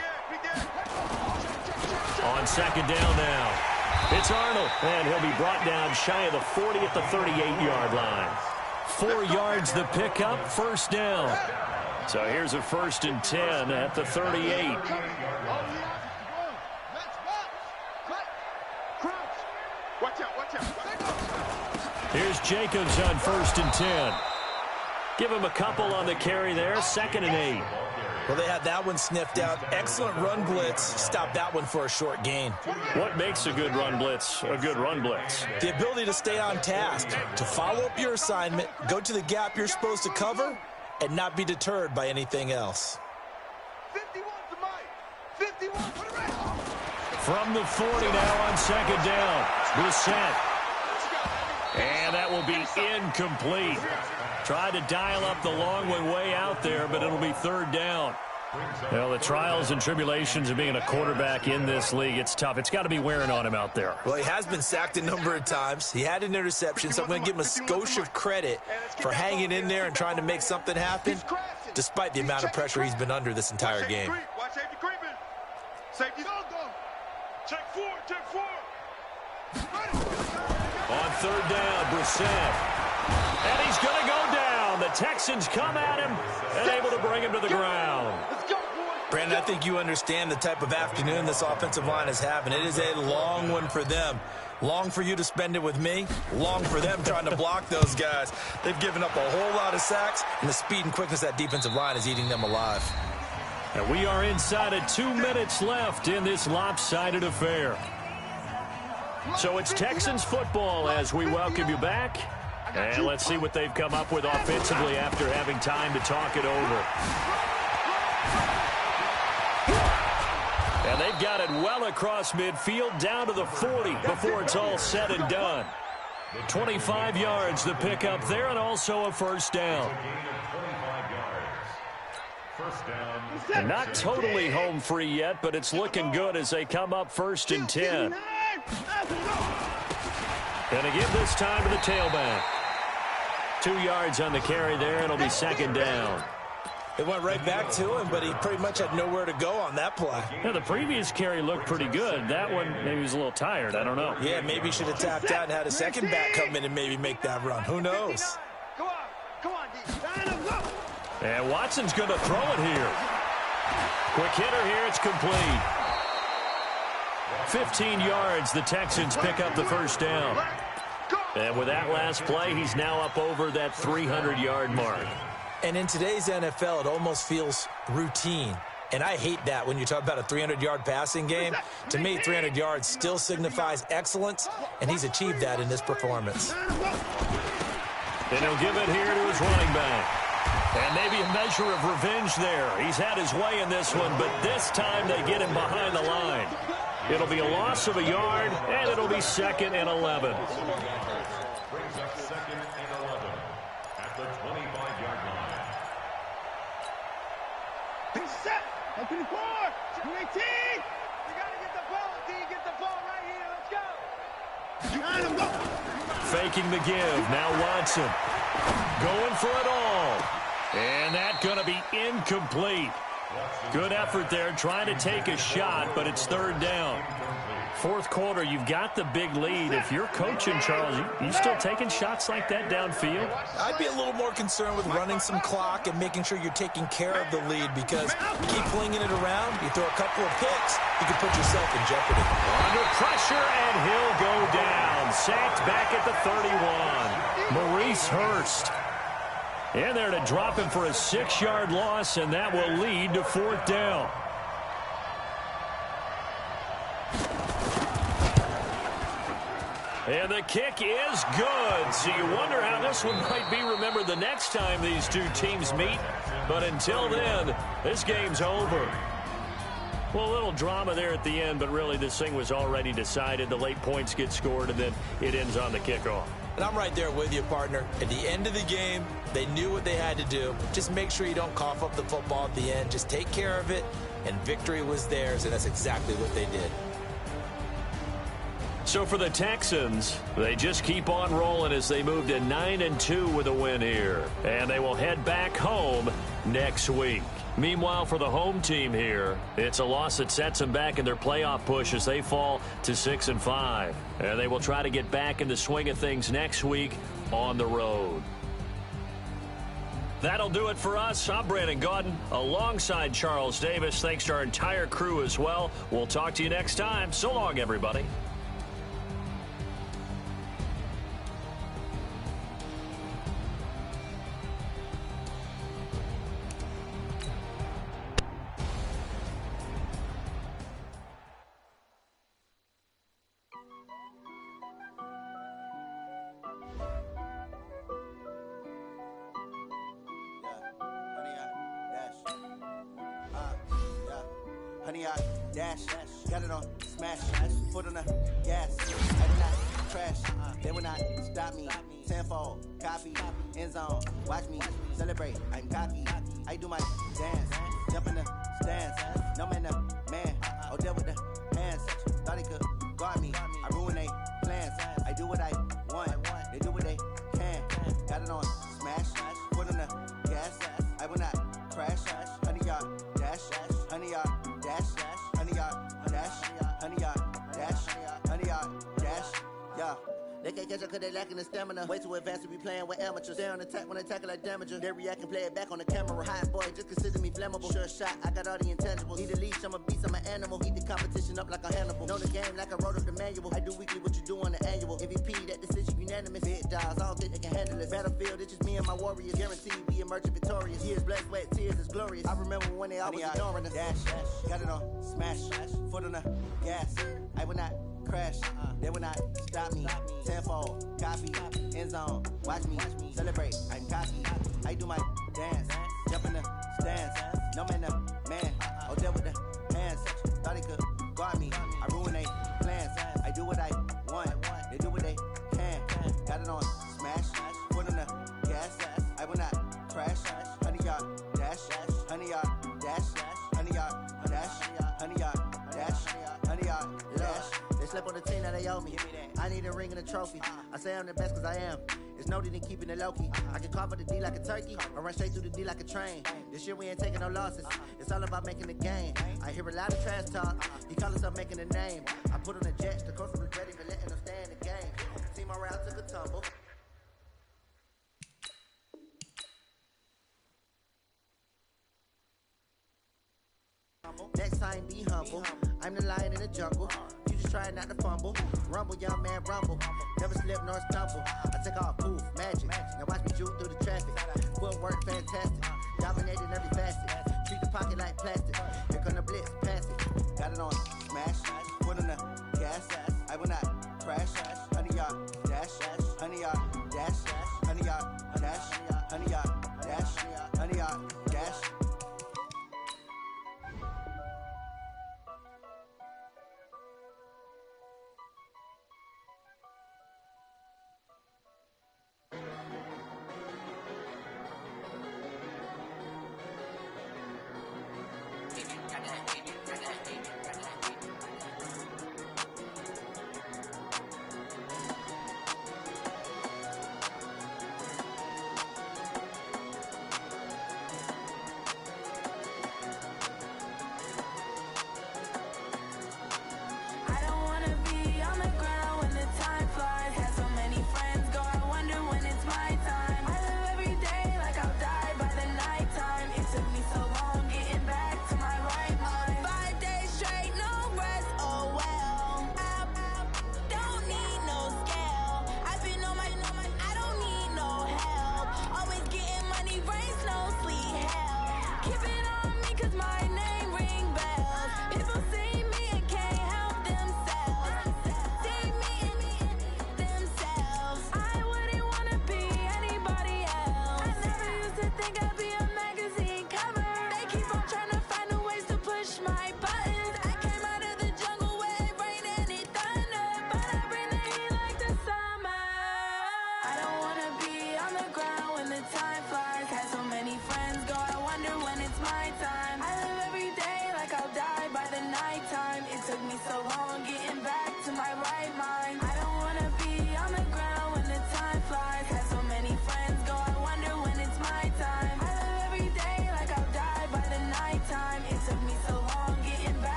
On second down now. It's Arnold, and he'll be brought down shy of the 40 at the 38-yard line. 4 yards the pickup, first down. So here's a 1st and 10 at the 38. Here's Jacobs on 1st and 10. Give him a couple on the carry there, 2nd and 8. Well, they had that one sniffed out. Excellent run blitz. Stopped that one for a short gain. What makes a good run blitz a good run blitz? The ability to stay on task, to follow up your assignment, go to the gap you're supposed to cover, and not be deterred by anything else. 51 to Mike. 51 for the rest. From the 40 now on second down. Brissett. And that will be incomplete. Tried to dial up the long one way out there, but it'll be third down. Well, the trials and tribulations of being a quarterback in this league, it's tough. It's got to be wearing on him out there. Well, he has been sacked a number of times. He had an interception, so I'm going to give him a skosh of credit for hanging in there and trying to make something happen, despite the amount of pressure he's been under this entire game. Watch safety creeping. Safety. Check four. On third down, Brissett. And he's going to go down. The Texans come at him and able to bring him to the ground. Brandon, I think you understand the type of afternoon this offensive line is having. It is a long one for them. Long for you to spend it with me. Long for them trying to block those guys. They've given up a whole lot of sacks, and the speed and quickness of that defensive line is eating them alive. And we are inside of 2 minutes left in this lopsided affair. So it's Texans football as we welcome you back. And let's see what they've come up with offensively after having time to talk it over. And they've got it well across midfield, down to the 40 before it's all said and done. 25 yards the pick up there, and also a first down. And not totally home free yet, but it's looking good as they come up 1st and 10. And to give this time to the tailback. 2 yards on the carry there, and it'll be second down. It went right back to him, but he pretty much had nowhere to go on that play. Yeah, the previous carry looked pretty good. That one, maybe he was a little tired. I don't know. Yeah, maybe he should have tapped out and had a second back come in and maybe make that run. Who knows? Come on, D. And Watson's going to throw it here. Quick hitter here. It's complete. 15 yards. The Texans pick up the first down. And with that last play, he's now up over that 300-yard mark. And in today's NFL, it almost feels routine. And I hate that when you talk about a 300-yard passing game. To me, 300 yards still signifies excellence, and he's achieved that in this performance. And he'll give it here to his running back. And maybe a measure of revenge there. He's had his way in this one, but this time they get him behind the line. It'll be a loss of a yard, and it'll be 2nd and 11. Brings up 2nd and 11 at the 25-yard line. Set. 24. 218. You got to get the ball, D. Get the ball right here. Let's go. Faking the give. Now Watson. Going for it all. And that's going to be incomplete. Good effort there, trying to take a shot, but it's third down. Fourth quarter, you've got the big lead. If you're coaching, Charles, you still taking shots like that downfield? I'd be a little more concerned with running some clock and making sure you're taking care of the lead, because you keep flinging it around, you throw a couple of picks, you can put yourself in jeopardy. Under pressure, and he'll go down. Sacked back at the 31. Maurice Hurst. In there to drop him for a 6-yard loss, and that will lead to fourth down. And the kick is good. So you wonder how this one might be remembered the next time these two teams meet. But until then, this game's over. Well, a little drama there at the end, but really this thing was already decided. The late points get scored, and then it ends on the kickoff. And I'm right there with you, partner. At the end of the game, they knew what they had to do. Just make sure you don't cough up the football at the end. Just take care of it, and victory was theirs, and that's exactly what they did. So for the Texans, they just keep on rolling as they move to 9-2 with a win here. And they will head back home next week. Meanwhile, for the home team here, it's a loss that sets them back in their playoff push as they fall to 6-5. And they will try to get back in the swing of things next week on the road. That'll do it for us. I'm Brandon Gaudin alongside Charles Davis. Thanks to our entire crew as well. We'll talk to you next time. So long, everybody. Honey, I dash, got it on smash, foot on the gas. I did not crash. They will not stop me. Tenfold, copy, end zone. Watch me celebrate. I'm cocky. I do my dance. Jump in the stands. No man, man. Oh, there with the hands. Thought he could guard me. I ruin they plans. I do what I want. They do what they can. Got it on smash. Foot on the gas. I will not crash. 100-yard dash. 100-yard dash. 100-yard dash. 100-yard dash. 100-yard dash. Yeah. They can't catch up cause they lacking the stamina. Way too advanced to be playing with amateurs. Stay on attack when attacking like damager. They react and play it back on the camera. Hot boy, just consider me flammable. Sure shot, I got all the intangibles. Need a leash, I'm a beast, I'm an animal. Eat the competition up like a Hannibal. Know the game like I wrote up the manual. I do weekly what you do on the annual. MVP, that decision unanimous. Big dogs, I don't think they can handle this. Battlefield, it's just me and my warriors. Guaranteed we emerging victorious. Years, blood, sweat, tears, is glorious. I remember when they always ignoring us. Dash, got it on smash. Foot on the gas. I will not crash. They will not stop me. Tenfold, copy, end zone. Watch me celebrate. I'm cocky. I do my dance. Jump in the stands. No man, man. Oh, there with the hands. Thought he could guard me. I ruin they plans. I do what I want. They do what they can. Got it on smash. Foot on the gas. I will not crash. 100-yard dash. 100-yard dash. 100-yard dash. 100-yard dash. 100-yard dash. They slept on the team that they owe me. I need a ring and a trophy. I say I'm the best cause I am. It's noted in keeping it low-key. I can carve up the D like a turkey or run straight through the D like a train. This year we ain't taking no losses. It's all about making the game. I hear a lot of trash talk. He call himself making a name. I put on the jets. The coach regret even letting them stay in the game. Team morale took a tumble. Next time be humble. I'm the lion in the jungle. You just try not to fumble. Rumble, young man, rumble. Never slip nor stumble. I take off, poof, magic. Now watch me juke through the traffic. Footwork fantastic. Dominating every facet. Treat the pocket like plastic. Here come the blitz, pass it. Got it on smash. Foot on the gas. I will not crash. 100-yard dash. 100-yard dash. 100-yard dash. 100-yard dash. 100-yard dash.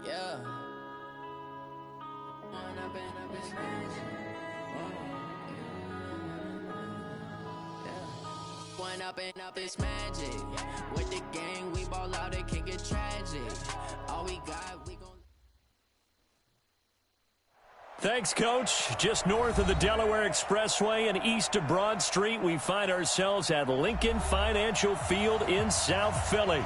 Yeah. One up and up is magic. With the gang, we ball out, it can get tragic. All we got, we gon' Thanks, Coach. Just north of the Delaware Expressway and east of Broad Street, we find ourselves at Lincoln Financial Field in South Philly.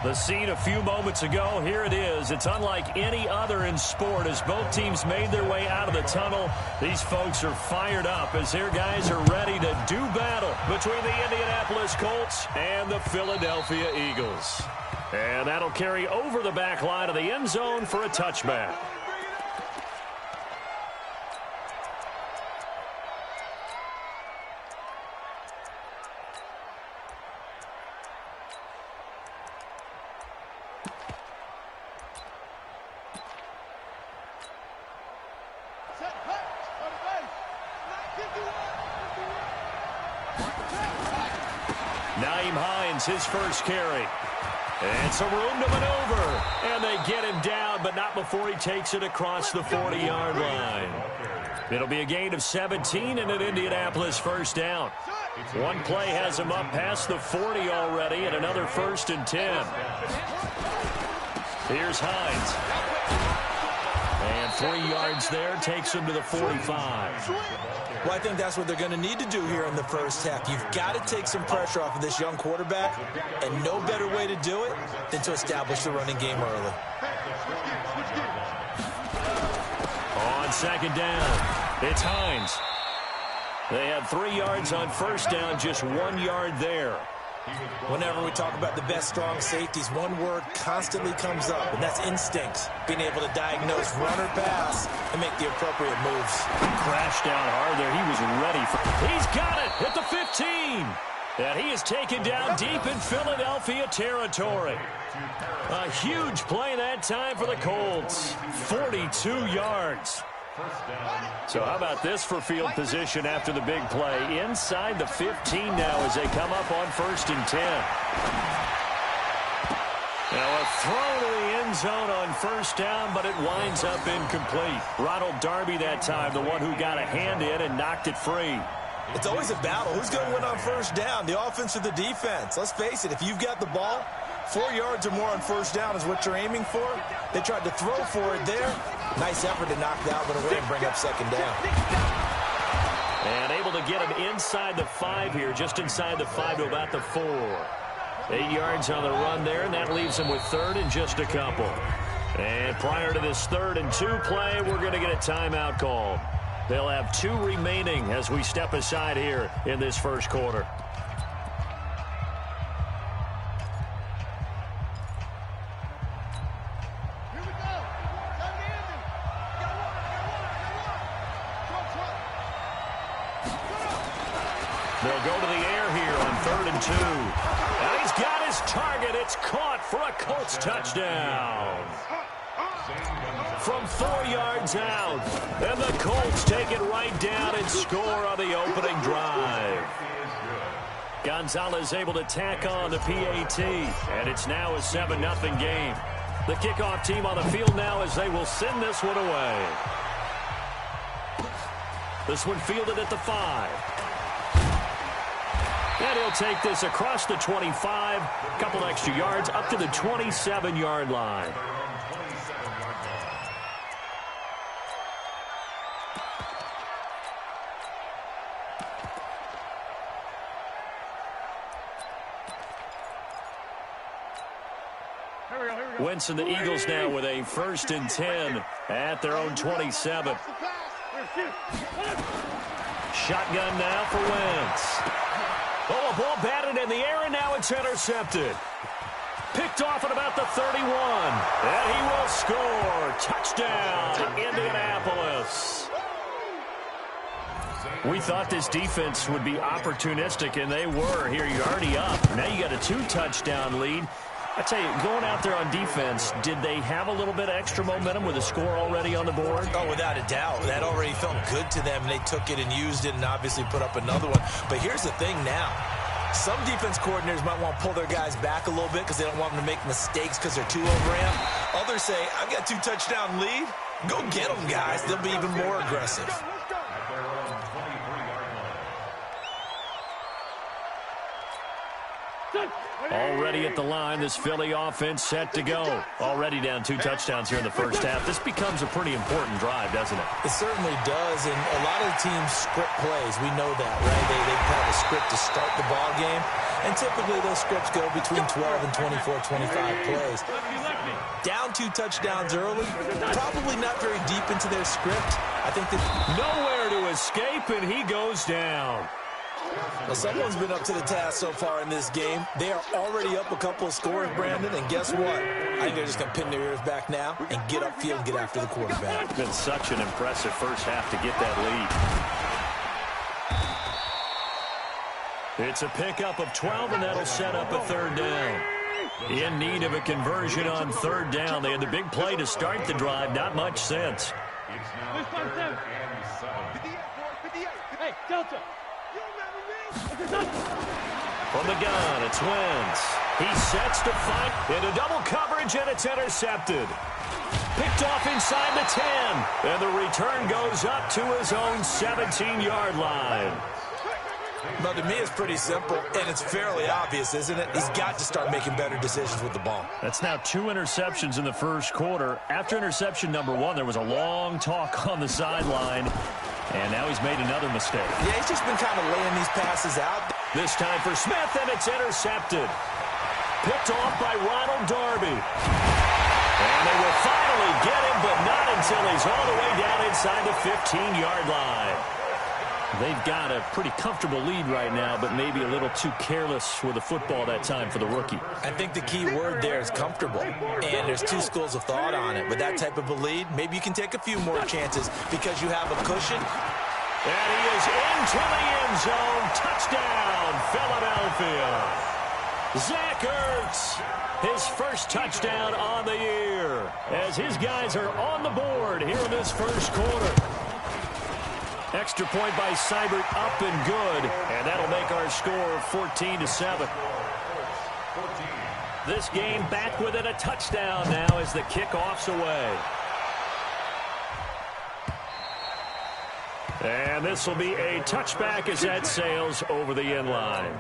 The scene a few moments ago, here it is. It's unlike any other in sport as both teams made their way out of the tunnel. These folks are fired up as their guys are ready to do battle between the Indianapolis Colts and the Philadelphia Eagles. And that'll carry over the back line of the end zone for a touchback. His first carry. And some room to maneuver. And they get him down, but not before he takes it across the 40-yard line. It'll be a gain of 17 and an Indianapolis first down. One play has him up past the 40 already and another 1st and 10. Here's Hines. And 3 yards there takes him to the 45. Well, I think that's what they're going to need to do here in the first half. You've got to take some pressure off of this young quarterback, and no better way to do it than to establish the running game early. On second down, it's Hines. They had 3 yards on first down, just 1 yard there. Whenever we talk about the best strong safeties, one word constantly comes up, and that's instincts. Being able to diagnose run or pass and make the appropriate moves. Crashed down hard there. He was ready for it. He's got it at the 15. And he is taken down deep in Philadelphia territory. A huge play that time for the Colts. 42 yards. So how about this for field position after the big play? Inside the 15 now as they come up on 1st and 10. Now a throw to the end zone on first down, but it winds up incomplete. Ronald Darby that time, the one who got a hand in and knocked it free. It's always a battle. Who's going to win on first down, the offense or the defense? Let's face it, if you've got the ball, 4 yards or more on first down is what you're aiming for. They tried to throw for it there. Nice effort to knock that one away and bring up second down. And able to get him inside the 5 here, just inside the 5 to about the 4. 8 yards on the run there, and that leaves him with 3rd and just a couple. And prior to this 3rd and 2 play, we're going to get a timeout called. They'll have 2 remaining as we step aside here in this first quarter. They'll go to the air here on 3rd and 2. And he's got his target. It's caught for a Colts touchdown. From 4 yards out. And the Colts take it right down and score on the opening drive. Gonzalez able to tack on the PAT. And it's now a 7-0 game. The kickoff team on the field now as they will send this one away. This one fielded at the 5. And he'll take this across the 25, a couple extra yards, up to the 27-yard line. Wentz and the Eagles now with a 1st and 10 at their own 27. Shotgun now for Wentz. Oh, a ball batted in the air, and now it's intercepted. Picked off at about the 31. And he will score. Touchdown, Indianapolis. We thought this defense would be opportunistic, and they were. Here, you're already up. Now you got a 2-touchdown lead. I tell you, going out there on defense, did they have a little bit of extra momentum with a score already on the board? Oh, without a doubt. That already felt good to them. They took it and used it and obviously put up another one. But here's the thing now. Some defense coordinators might want to pull their guys back a little bit because they don't want them to make mistakes because they're too overamped. Others say, I've got a 2-touchdown lead. Go get them, guys. They'll be even more aggressive. Already at the line, this Philly offense set to go. Already down 2 touchdowns here in the first half. This becomes a pretty important drive, doesn't it? It certainly does, and a lot of the teams script plays. We know that, right? They have a script to start the ball game, and typically those scripts go between 12 and 24, 25 plays. Down 2 touchdowns early, probably not very deep into their script. I think that nowhere to escape, and he goes down. Well, someone's been up to the task so far in this game. They are already up a couple of scores, Brandon, and guess what? I think they're just going to pin their ears back now and get upfield and get after the quarterback. It's been such an impressive first half to get that lead. It's a pickup of 12, and that'll set up a 3rd down. In need of a conversion on 3rd down. They had the big play to start the drive. Not much sense. It's now 3rd and 7. Hey, Delta. From the gun, it's Wentz. He sets to fight into double coverage, and it's intercepted. Picked off inside the 10, and the return goes up to his own 17-yard line. Well, to me, it's pretty simple, and it's fairly obvious, isn't it? He's got to start making better decisions with the ball. That's now 2 interceptions in the first quarter. After interception number 1, there was a long talk on the sideline, and now he's made another mistake. Yeah, he's just been kind of laying these passes out. This time for Smith, and it's intercepted. Picked off by Ronald Darby. And they will finally get him, but not until he's all the way down inside the 15-yard line. They've got a pretty comfortable lead right now, but maybe a little too careless with the football that time for the rookie. I think the key word there is comfortable, and there's 2 schools of thought on it. With that type of a lead, maybe you can take a few more chances because you have a cushion. And he is into the end zone. Touchdown, Philadelphia. Zach Ertz, his first touchdown on the year, as his guys are on the board here in this first quarter. Extra point by Seibert, up and good, and that'll make our score 14-7. This game back within a touchdown now as the kickoff's away. And this will be a touchback as that sails over the end line.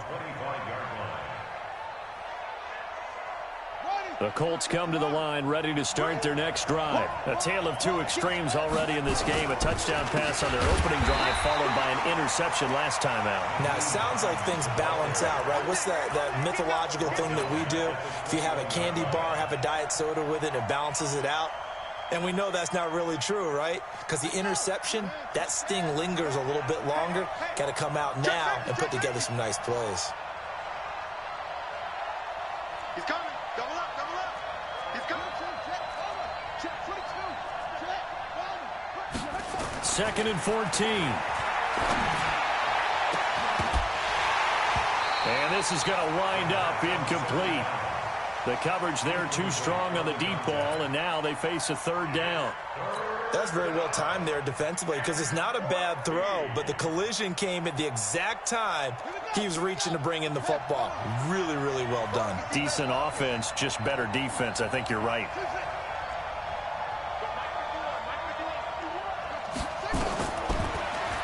The Colts come to the line ready to start their next drive. A tale of 2 extremes already in this game. A touchdown pass on their opening drive followed by an interception last time out. Now, it sounds like things balance out, right? What's that mythological thing that we do? If you have a candy bar, have a diet soda with it, it balances it out. And we know that's not really true, right? Because the interception, that sting lingers a little bit longer. Got to come out now and put together some nice plays. He's coming. Double up, double up. He's coming. Check, 22. Check. 2nd and 14. And this is going to wind up incomplete. The coverage there too strong on the deep ball, and now they face a 3rd down. That's very well timed there defensively because it's not a bad throw, but the collision came at the exact time he was reaching to bring in the football. Really, really well done. Decent offense, just better defense. I think you're right.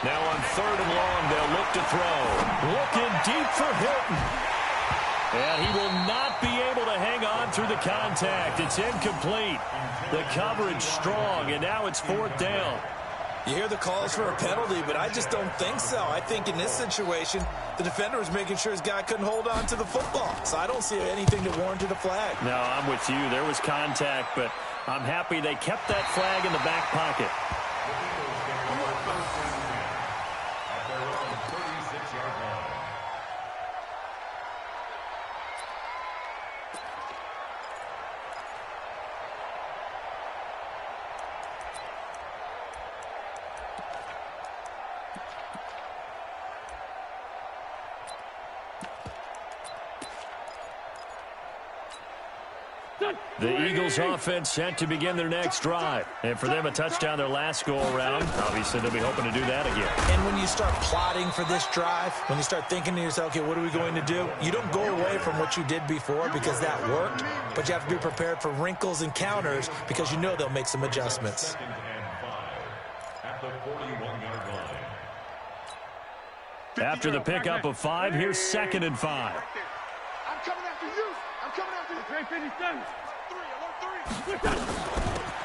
Now on 3rd and long, they'll look to throw. Looking deep for Hilton. And he will not be able to hang on through the contact. It's incomplete. The coverage strong, and now it's 4th down. You hear the calls for a penalty, but I just don't think so. I think in this situation, the defender was making sure his guy couldn't hold on to the football. So I don't see anything that warranted a flag. No, I'm with you. There was contact, but I'm happy they kept that flag in the back pocket. The Eagles offense set to begin their next drive. And for them, a touchdown their last go-around. Obviously, they'll be hoping to do that again. And when you start plotting for this drive, when you start thinking to yourself, okay, what are we going to do? You don't go away from what you did before because that worked, but you have to be prepared for wrinkles and counters because you know they'll make some adjustments. At the 41-yard line. After the pickup of 5, here's 2nd and 5. I'm coming after you. I'm coming after you. 357.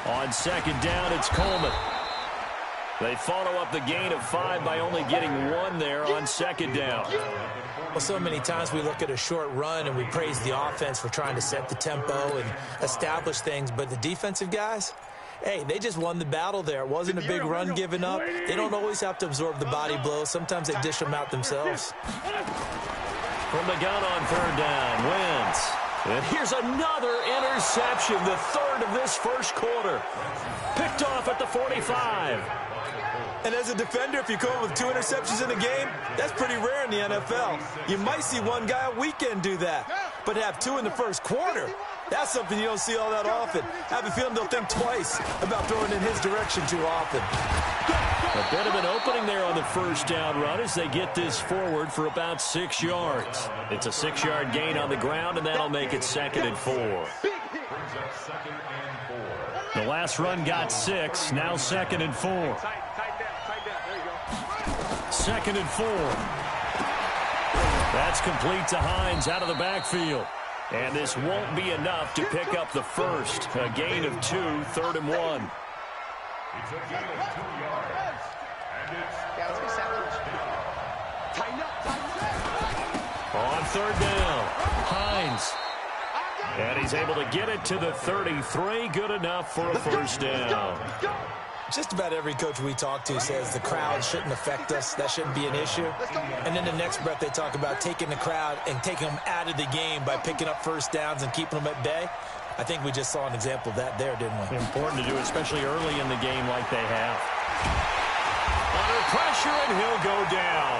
3. On 2nd down, it's Coleman. They follow up the gain of 5 by only getting 1 there on 2nd down. Well, so many times we look at a short run and we praise the offense for trying to set the tempo and establish things, but the defensive guys, hey, they just won the battle there. It wasn't a big run given up. They don't always have to absorb the body blows. Sometimes they dish them out themselves. From the gun on 3rd down, Wentz. And here's another interception, the 3rd of this first quarter. Picked off at the 45. And as a defender, if you come up with 2 interceptions in a game, that's pretty rare in the NFL. You might see one guy a weekend do that. But to have 2 in the first quarter, that's something you don't see all that often. I have a feeling they'll think twice about throwing in his direction too often. A bit of an opening there on the first down run as they get this forward for about 6 yards. It's a 6-yard gain on the ground, and that'll make it 2nd and 4. The last run got 6, now 2nd and 4. 2nd and 4. That's complete to Hines out of the backfield. And this won't be enough to pick up the first. A gain of 2, 3rd and 1. It's a gain of 2 yards. And it's on 3rd down, Hines. And he's able to get it to the 33. Good enough for a first down. Just about every coach we talk to says the crowd shouldn't affect us. That shouldn't be an issue. And then the next breath they talk about taking the crowd and taking them out of the game by picking up first downs and keeping them at bay. I think we just saw an example of that there, didn't we? Important to do, especially early in the game like they have. Under pressure, and he'll go down.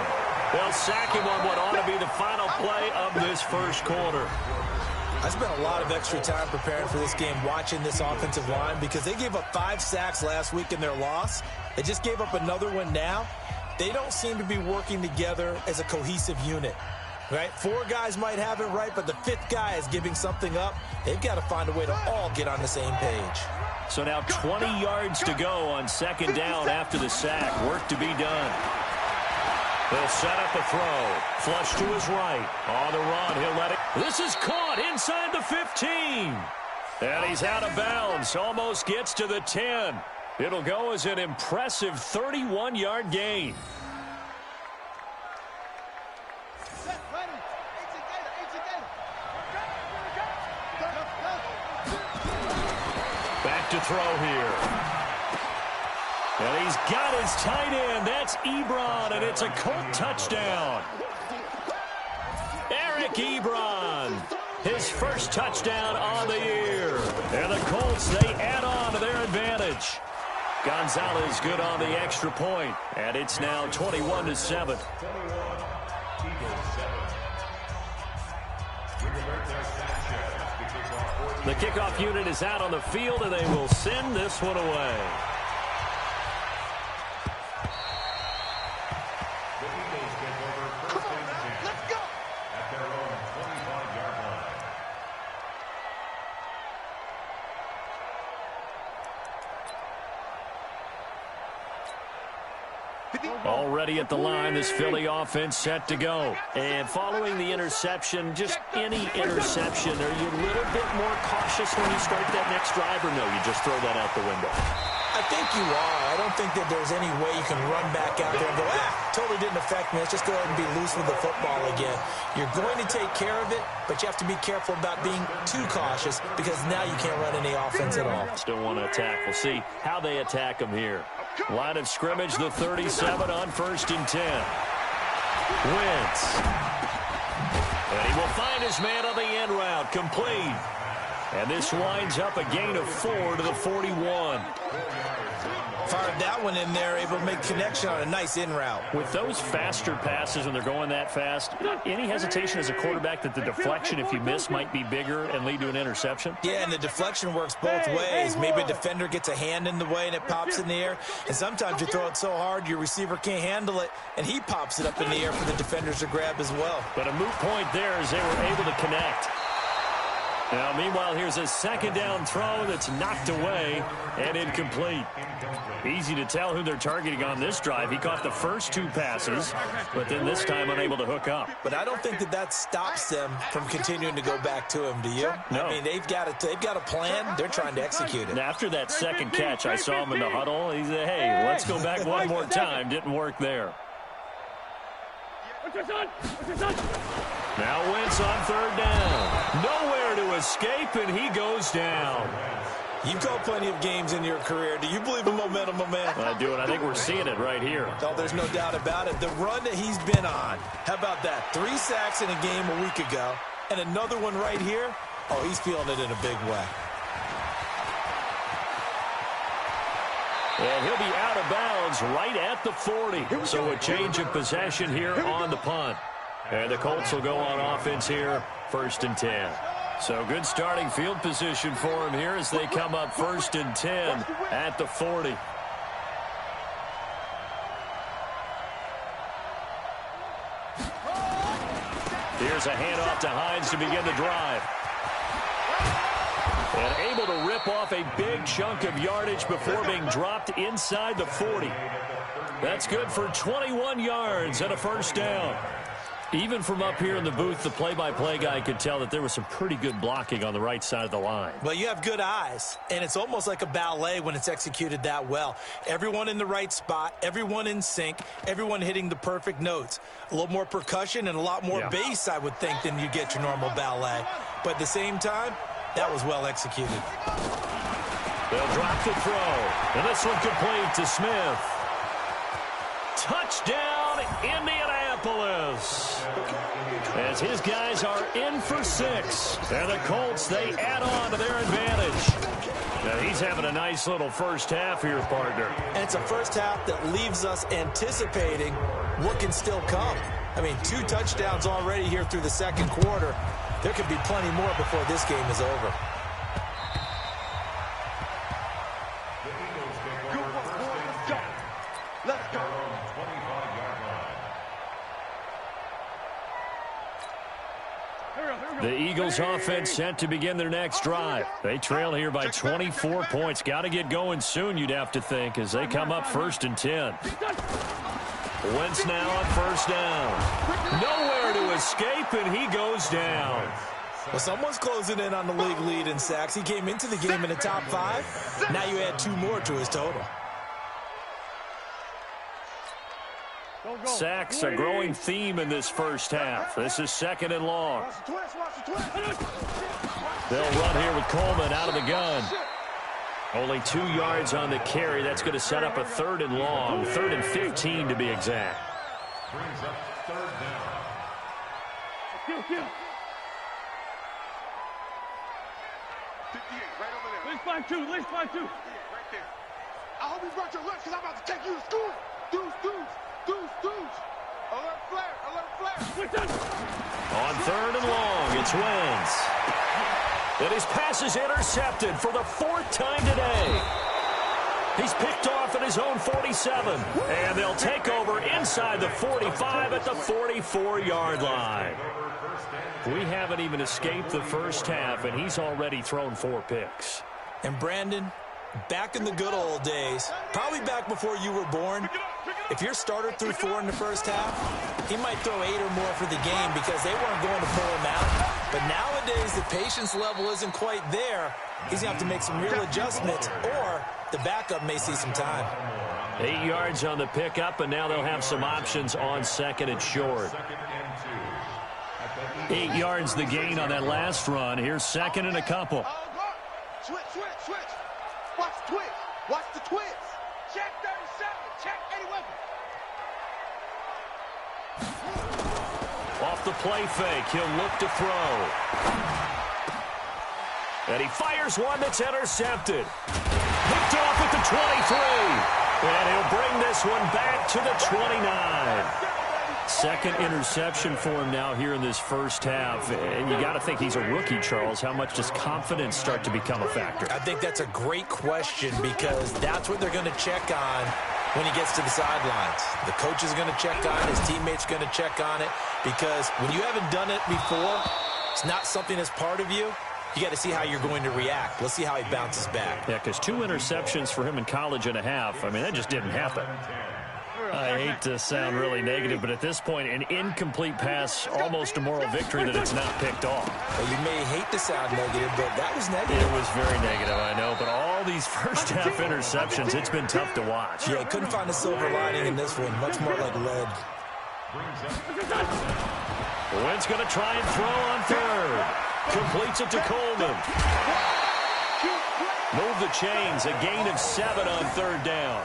They'll sack him on what ought to be the final play of this first quarter. I spent a lot of extra time preparing for this game watching this offensive line because they gave up 5 sacks last week in their loss. They just gave up another one now. They don't seem to be working together as a cohesive unit, right? 4 guys might have it right, but the 5th guy is giving something up. They've got to find a way to all get on the same page. So now 20 yards to go on 2nd down after the sack. Work to be done. They'll set up a throw. Flush to his right. On the run, he'll let it. This is caught inside the 15. And he's out of bounds. Almost gets to the 10. It'll go as an impressive 31-yard gain. Back to throw here. And he's got his tight end. That's Ebron, and it's a Colt touchdown. Eric Ebron, his first touchdown on the year. And the Colts, they add on to their advantage. Gonzalez good on the extra point, and it's now 21-7. The kickoff unit is out on the field, and they will send this one away. Already at the line, this Philly offense set to go. And following the interception, just any interception, are you a little bit more cautious when you start that next drive, or no, you just throw that out the window? I think you are. I don't think that there's any way you can run back out there and go, totally didn't affect me. Let's just go ahead and be loose with the football again. You're going to take care of it, but you have to be careful about being too cautious because now you can't run any offense at all. Still want to attack. We'll see how they attack them here. Line of scrimmage, the 37 on 1st and 10. Wentz. And he will find his man on the end route. Complete. And this winds up a gain of 4 to the 41. Fired that one in there, able to make connection on a nice in route. With those faster passes when they're going that fast, any hesitation as a quarterback that the deflection, if you miss, might be bigger and lead to an interception? Yeah, and the deflection works both ways. Maybe a defender gets a hand in the way and it pops in the air. And sometimes you throw it so hard your receiver can't handle it, and he pops it up in the air for the defenders to grab as well. But a moot point there as they were able to connect. Now, meanwhile, here's a second down throw that's knocked away and incomplete. Easy to tell who they're targeting on this drive. He caught the first 2 passes, but then this time unable to hook up. But I don't think that stops them from continuing to go back to him, do you? No. I mean, they've got a plan. They're trying to execute it. And after that second catch, I saw him in the huddle. He said, hey, let's go back one more time. Didn't work there. Now Wentz on third down. Nowhere to escape, and he goes down. You've called plenty of games in your career. Do you believe in momentum, my man? I do, and I think we're seeing it right here. Oh, there's no doubt about it. The run that he's been on. How about that? 3 sacks in a game a week ago, and another one right here. Oh, he's feeling it in a big way. And he'll be out of bounds right at the 40. So a change of possession here on the punt. And the Colts will go on offense here, 1st and 10. So good starting field position for him here as they come up 1st and 10 at the 40. Here's a handoff to Hines to begin the drive. And able to rip off a big chunk of yardage before being dropped inside the 40. That's good for 21 yards and a 1st down. Even from up here in the booth, the play-by-play guy could tell that there was some pretty good blocking on the right side of the line. Well, you have good eyes, and it's almost like a ballet when it's executed that well. Everyone in the right spot, everyone in sync, everyone hitting the perfect notes. A little more percussion and a lot more bass, I would think, than you get your normal ballet. But at the same time, that was well executed. They'll drop the throw, and this one complete to Smith. Touchdown, Indianapolis. As his guys are in for 6. And the Colts, they add on to their advantage. Now he's having a nice little first half here, partner. And it's a first half that leaves us anticipating what can still come. I mean, 2 touchdowns already here through the second quarter. There could be plenty more before this game is over. The Eagles offense set to begin their next drive. They trail here by 24 points. Got to get going soon, you'd have to think, as they come up 1st and 10. Wentz now on 1st down. Nowhere to escape, and he goes down. Well, someone's closing in on the league lead in sacks. He came into the game in the top 5. Now you add 2 more to his total. Sacks, a growing theme in this first half. This is 2nd and long. They'll run here with Coleman out of the gun. Only 2 yards on the carry. That's going to set up a 3rd and long. 3rd and 15 to be exact. Brings up 3rd down. Right over there. Let's find two. Right there. I hope he's right your left because I'm about to take you to school. Deuce. Alert flare. On 3rd and long, it's Wentz. And his pass is intercepted for the 4th time today. He's picked off at his own 47. And they'll take over inside the 45 at the 44-yard line. We haven't even escaped the first half, and he's already thrown 4 picks. And Brandon, back in the good old days, probably back before you were born, if your starter threw 4 in the first half, he might throw 8 or more for the game because they weren't going to pull him out. But nowadays, the patience level isn't quite there. He's going to have to make some real adjustments, or the backup may see some time. 8 yards on the pickup, and now they'll have some options on 2nd and short. 8 yards the gain on that last run. Here's 2nd and a couple. Switch. Watch the twitch. Check 37. Check 81. Off the play fake. He'll look to throw. And he fires one that's intercepted. Picked off at the 23. And he'll bring this one back to the 29. Second interception for him now here in this first half. And you got to think he's a rookie, Charles. How much does confidence start to become a factor? I think that's a great question because that's what they're going to check on when he gets to the sidelines. The coach is going to check on it. His teammates are going to check on it because when you haven't done it before, it's not something that's part of you. You got to see how you're going to react. Let's see how he bounces back. Yeah, because 2 interceptions for him in college and a half. I mean, that just didn't happen. I hate to sound really negative, but at this point, an incomplete pass, almost a moral victory that it's not picked off. Well, you may hate to sound negative, but that was negative. It was very negative, I know, but all these first-half interceptions, it's been tough to watch. Yeah, couldn't find a silver lining in this one. Much more like lead. Wynn's going to try and throw on third. Completes it to Coleman. Move the chains, a gain of 7 on third down.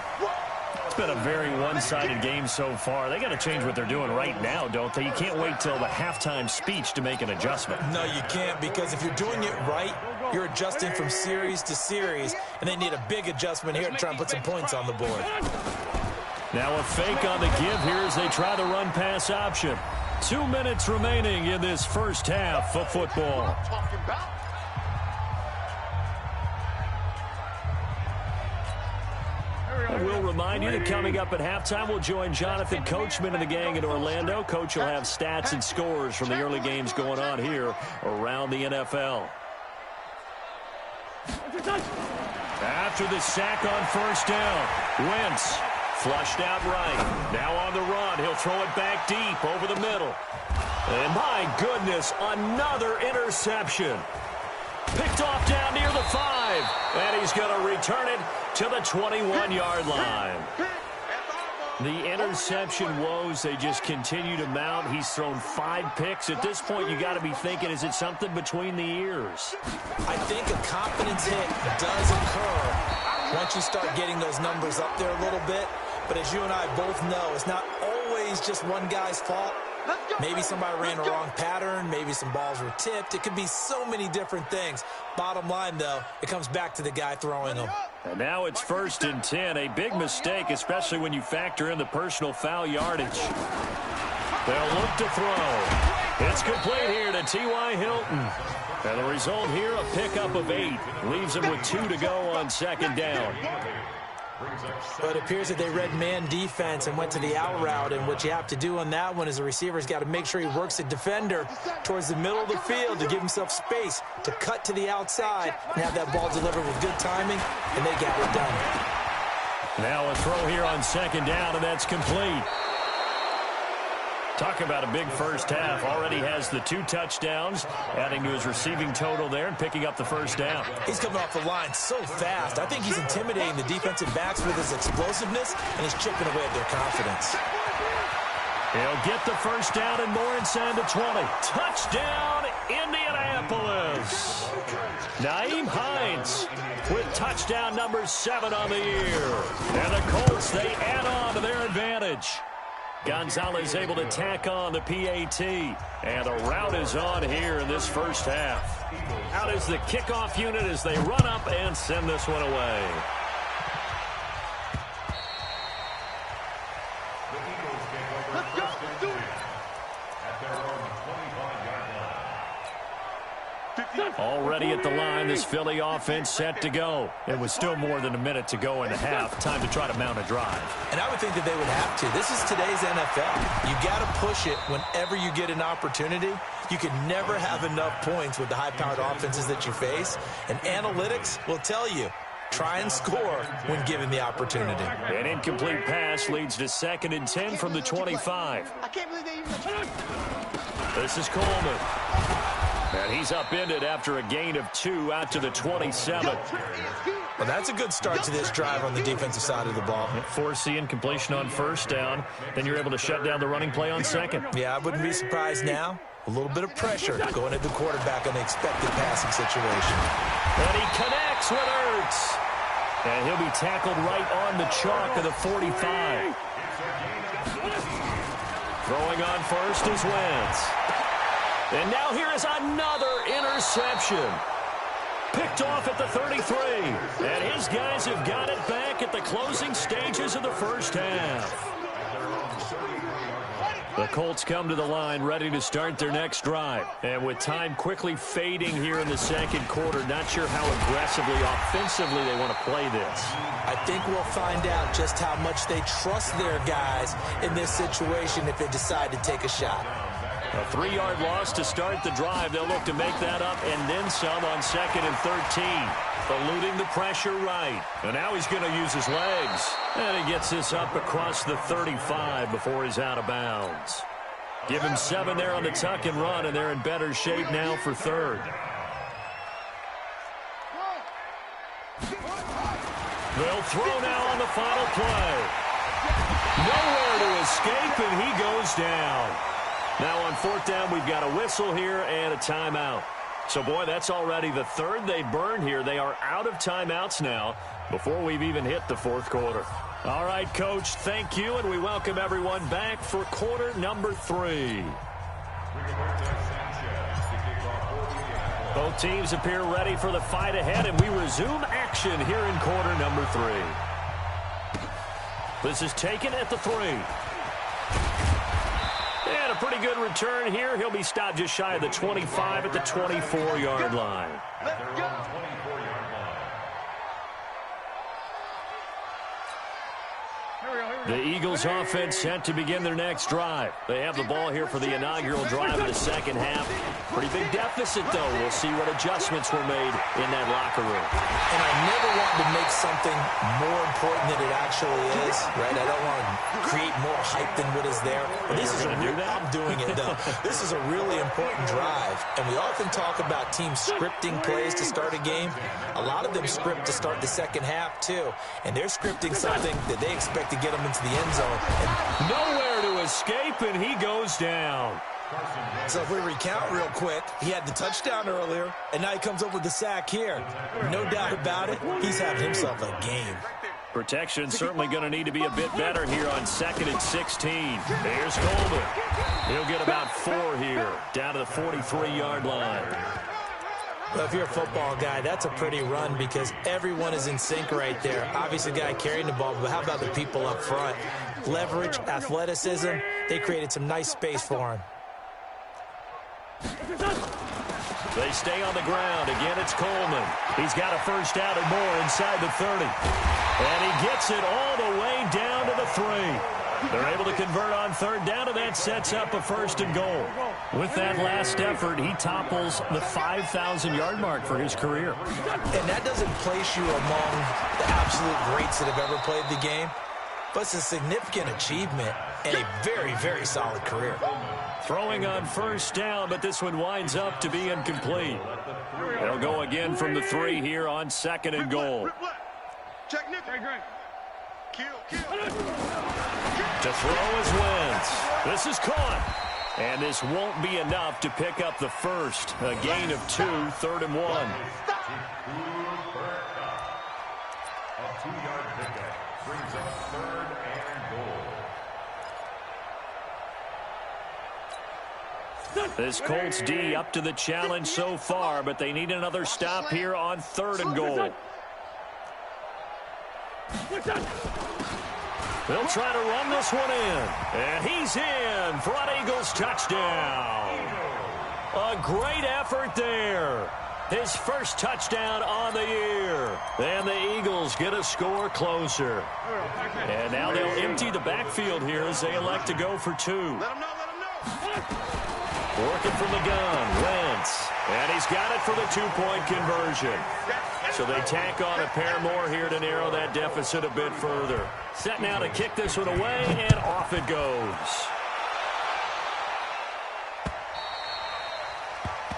It's been a very one-sided game so far. They got to change what they're doing right now, don't they? You can't wait till the halftime speech to make an adjustment. No, you can't, because if you're doing it right, you're adjusting from series to series, and they need a big adjustment here to try and put some points on the board. Now a fake on the give here as they try the run-pass option. 2 minutes remaining in this first half of football. And we'll remind you that coming up at halftime, we'll join Jonathan Coachman and the gang in Orlando. Coach will have stats and scores from the early games going on here around the NFL. After the sack on first down, Wentz flushed out right. Now on the run, he'll throw it back deep over the middle. And my goodness, another interception. Picked off down near the 5. And he's going to return it to the 21-yard line. The interception woes, they just continue to mount. He's thrown 5 picks. At this point, you got to be thinking, is it something between the ears? I think a confidence hit does occur once you start getting those numbers up there a little bit. But as you and I both know, it's not always just one guy's fault. Maybe somebody ran a wrong pattern. Maybe some balls were tipped. It could be so many different things. Bottom line, though, it comes back to the guy throwing them. And now it's 1st and 10. A big mistake, especially when you factor in the personal foul yardage. They'll look to throw. It's complete here to T.Y. Hilton. And the result here, a pickup of 8. Leaves him with 2 to go on second down. But it appears that they read man defense and went to the out route, and what you have to do on that one is the receiver's got to make sure he works the defender towards the middle of the field to give himself space to cut to the outside and have that ball delivered with good timing, and they got it done. Now a throw here on second down, and that's complete. Talk about a big first half. Already has the 2 touchdowns, adding to his receiving total there and picking up the first down. He's coming off the line so fast. I think he's intimidating the defensive backs with his explosiveness, and he's chipping away at their confidence. He'll get the first down and more inside the 20. Touchdown, Indianapolis. Nyheim Hines with touchdown number 7 on the year. And the Colts, they add on to their advantage. Gonzalez able to tack on the PAT. And a rout is on here in this first half. Out is the kickoff unit as they run up and send this one away. Already at the line, this Philly offense set to go. It was still more than a minute to go in the half. Time to try to mount a drive. And I would think that they would have to. This is today's NFL. You got to push it whenever you get an opportunity. You can never have enough points with the high-powered offenses that you face. And analytics will tell you, try and score when given the opportunity. An incomplete pass leads to 2nd and 10 from the 25. I can't believe they even... This is Coleman. And he's upended after a gain of 2 out to the 27. Well, that's a good start to this drive on the defensive side of the ball. Force the incompletion on first down. Then you're able to shut down the running play on second. Yeah, I wouldn't be surprised now. A little bit of pressure going at the quarterback on the expected passing situation. And he connects with Ertz. And he'll be tackled right on the chalk of the 45. Throwing on first is Wentz. And now here is another interception. Picked off at the 33. And his guys have got it back at the closing stages of the first half. The Colts come to the line ready to start their next drive. And with time quickly fading here in the second quarter, not sure how aggressively, offensively they want to play this. I think we'll find out just how much they trust their guys in this situation if they decide to take a shot. A 3-yard loss to start the drive. They'll look to make that up and then some on 2nd and 13. Eluding the pressure right. And now he's going to use his legs. And he gets this up across the 35 before he's out of bounds. Give him 7 there on the tuck and run, and they're in better shape now for 3rd. They'll throw now on the final play. Nowhere to escape, and he goes down. Now on 4th down, we've got a whistle here and a timeout. So, boy, that's already the 3rd they burned here. They are out of timeouts now before we've even hit the 4th quarter. All right, Coach, thank you, and we welcome everyone back for quarter number 3. Both teams appear ready for the fight ahead, and we resume action here in quarter number 3. This is taken at the 3. And a pretty good return here. He'll be stopped just shy of the 25 at the 24-yard line. Let's go. The Eagles offense set to begin their next drive. They have the ball here for the inaugural drive of the second half. Pretty big deficit, though. We'll see what adjustments were made in that locker room. And I never want to make something more important than it actually is, right? I don't want to create more hype than what is there. But this is I'm doing it, though. This is a really important drive. And we often talk about teams scripting plays to start a game. A lot of them script to start the second half, too. And they're scripting something that they expect to get them into the end zone. And nowhere to escape, and he goes down. So if we recount real quick, he had the touchdown earlier, and now he comes up with the sack here. No doubt about it, he's having himself a game. Protection certainly going to need to be a bit better here on 2nd and 16. Here's Coleman. He'll get about 4 here, down to the 43-yard line. Well, if you're a football guy, that's a pretty run because everyone is in sync right there. Obviously, the guy carrying the ball, but how about the people up front? Leverage, athleticism, they created some nice space for him. They stay on the ground. Again, it's Coleman. He's got a first down and more inside the 30. And he gets it all the way down to the 3. They're able to convert on 3rd down, and that sets up a 1st and goal. With that last effort, he topples the 5,000-yard mark for his career. And that doesn't place you among the absolute greats that have ever played the game, but it's a significant achievement and a very, very solid career. Throwing on 1st down, but this one winds up to be incomplete. They'll go again from the 3 here on 2nd and goal. Check Nick. Kill. To throw is Wentz. This is caught. And this won't be enough to pick up the 1st. A gain of 2, 3rd and 1. A 2-yard pickup brings up 3rd and goal. This Colts D up to the challenge so far, but they need another stop here on 3rd and goal. They'll try to run this one in. And he's in for an Eagles touchdown. A great effort there. His first touchdown on the year. And the Eagles get a score closer. And now they'll empty the backfield here as they elect to go for 2. Let him know. Working from the gun, Wentz. And he's got it for the 2-point conversion. So they tack on a pair more here to narrow that deficit a bit further. Set now to kick this one away, and off it goes.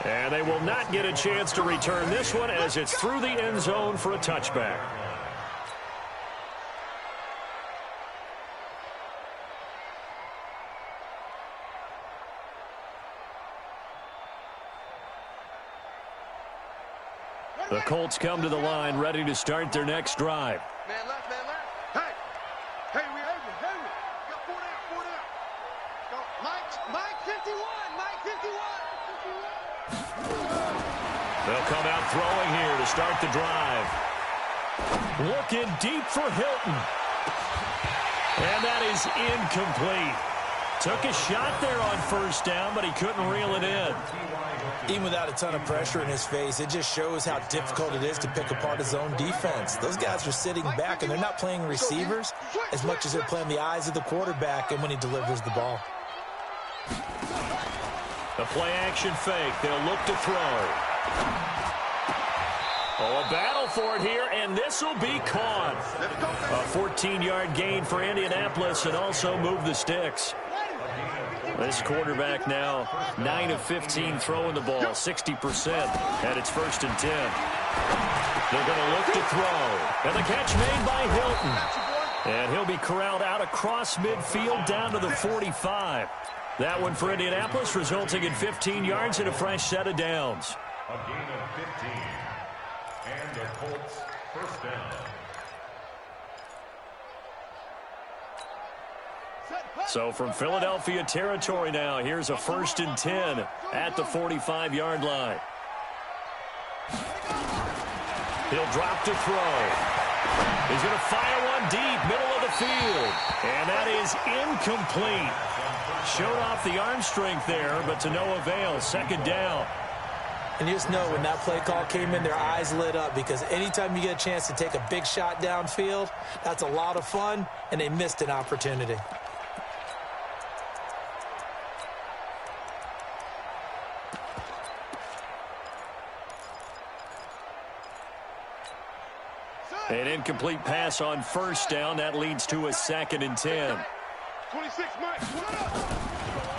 And they will not get a chance to return this one as it's through the end zone for a touchback. The Colts come to the line ready to start their next drive. Man left, man left. Hey, we got 4 down. Go. Mike 51. They'll come out throwing here to start the drive. Looking deep for Hilton. And that is incomplete. Took a shot there on first down, but he couldn't reel it in. Even without a ton of pressure in his face, it just shows how difficult it is to pick apart his own defense. Those guys are sitting back, and they're not playing receivers as much as they're playing the eyes of the quarterback and when he delivers the ball. The play-action fake. They'll look to throw. Oh, a battle for it here, and this will be caught. A 14-yard gain for Indianapolis and also move the sticks. This quarterback now 9 of 15 throwing the ball, 60%, and it's 1st and 10. They're going to look to throw, and the catch made by Hilton. And he'll be corralled out across midfield down to the 45. That one for Indianapolis, resulting in 15 yards and a fresh set of downs. A gain of 15. And the Colts first down. So from Philadelphia territory now, here's a 1st and 10 at the 45-yard line. He'll drop to throw. He's going to fire one deep, middle of the field. And that is incomplete. Showed off the arm strength there, but to no avail. 2nd down. And you just know when that play call came in, their eyes lit up, because anytime you get a chance to take a big shot downfield, that's a lot of fun, and they missed an opportunity. An incomplete pass on first down. That leads to a 2nd and 10. 26, Mike.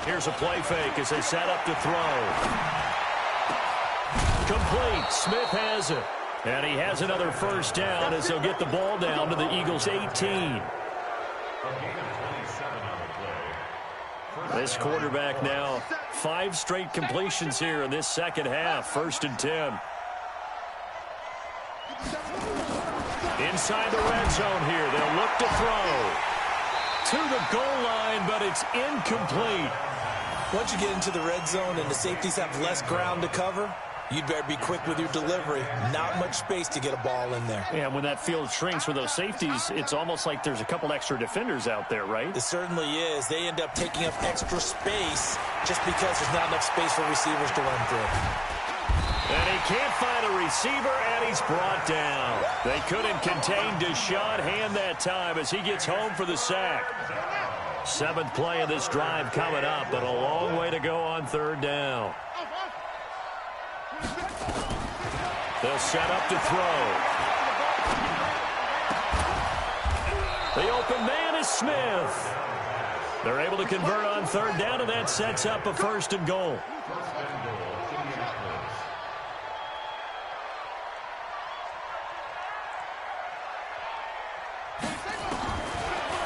Here's a play fake as they set up to throw. Complete. Smith has it. And he has another 1st down as they'll get the ball down to the Eagles' 18. This quarterback now 5 straight completions here in this second half. 1st and 10. Inside the red zone here. They'll look to throw. To the goal line, but it's incomplete. Once you get into the red zone and the safeties have less ground to cover, you'd better be quick with your delivery. Not much space to get a ball in there. Yeah, when that field shrinks with those safeties, it's almost like there's a couple extra defenders out there, right? It certainly is. They end up taking up extra space just because there's not enough space for receivers to run through. And he can't find a receiver, and he's brought down. They couldn't contain Deshaun Hand that time as he gets home for the sack. 7th play of this drive coming up, but a long way to go on 3rd down. They'll set up to throw. The open man is Smith. They're able to convert on 3rd down, and that sets up a 1st and goal.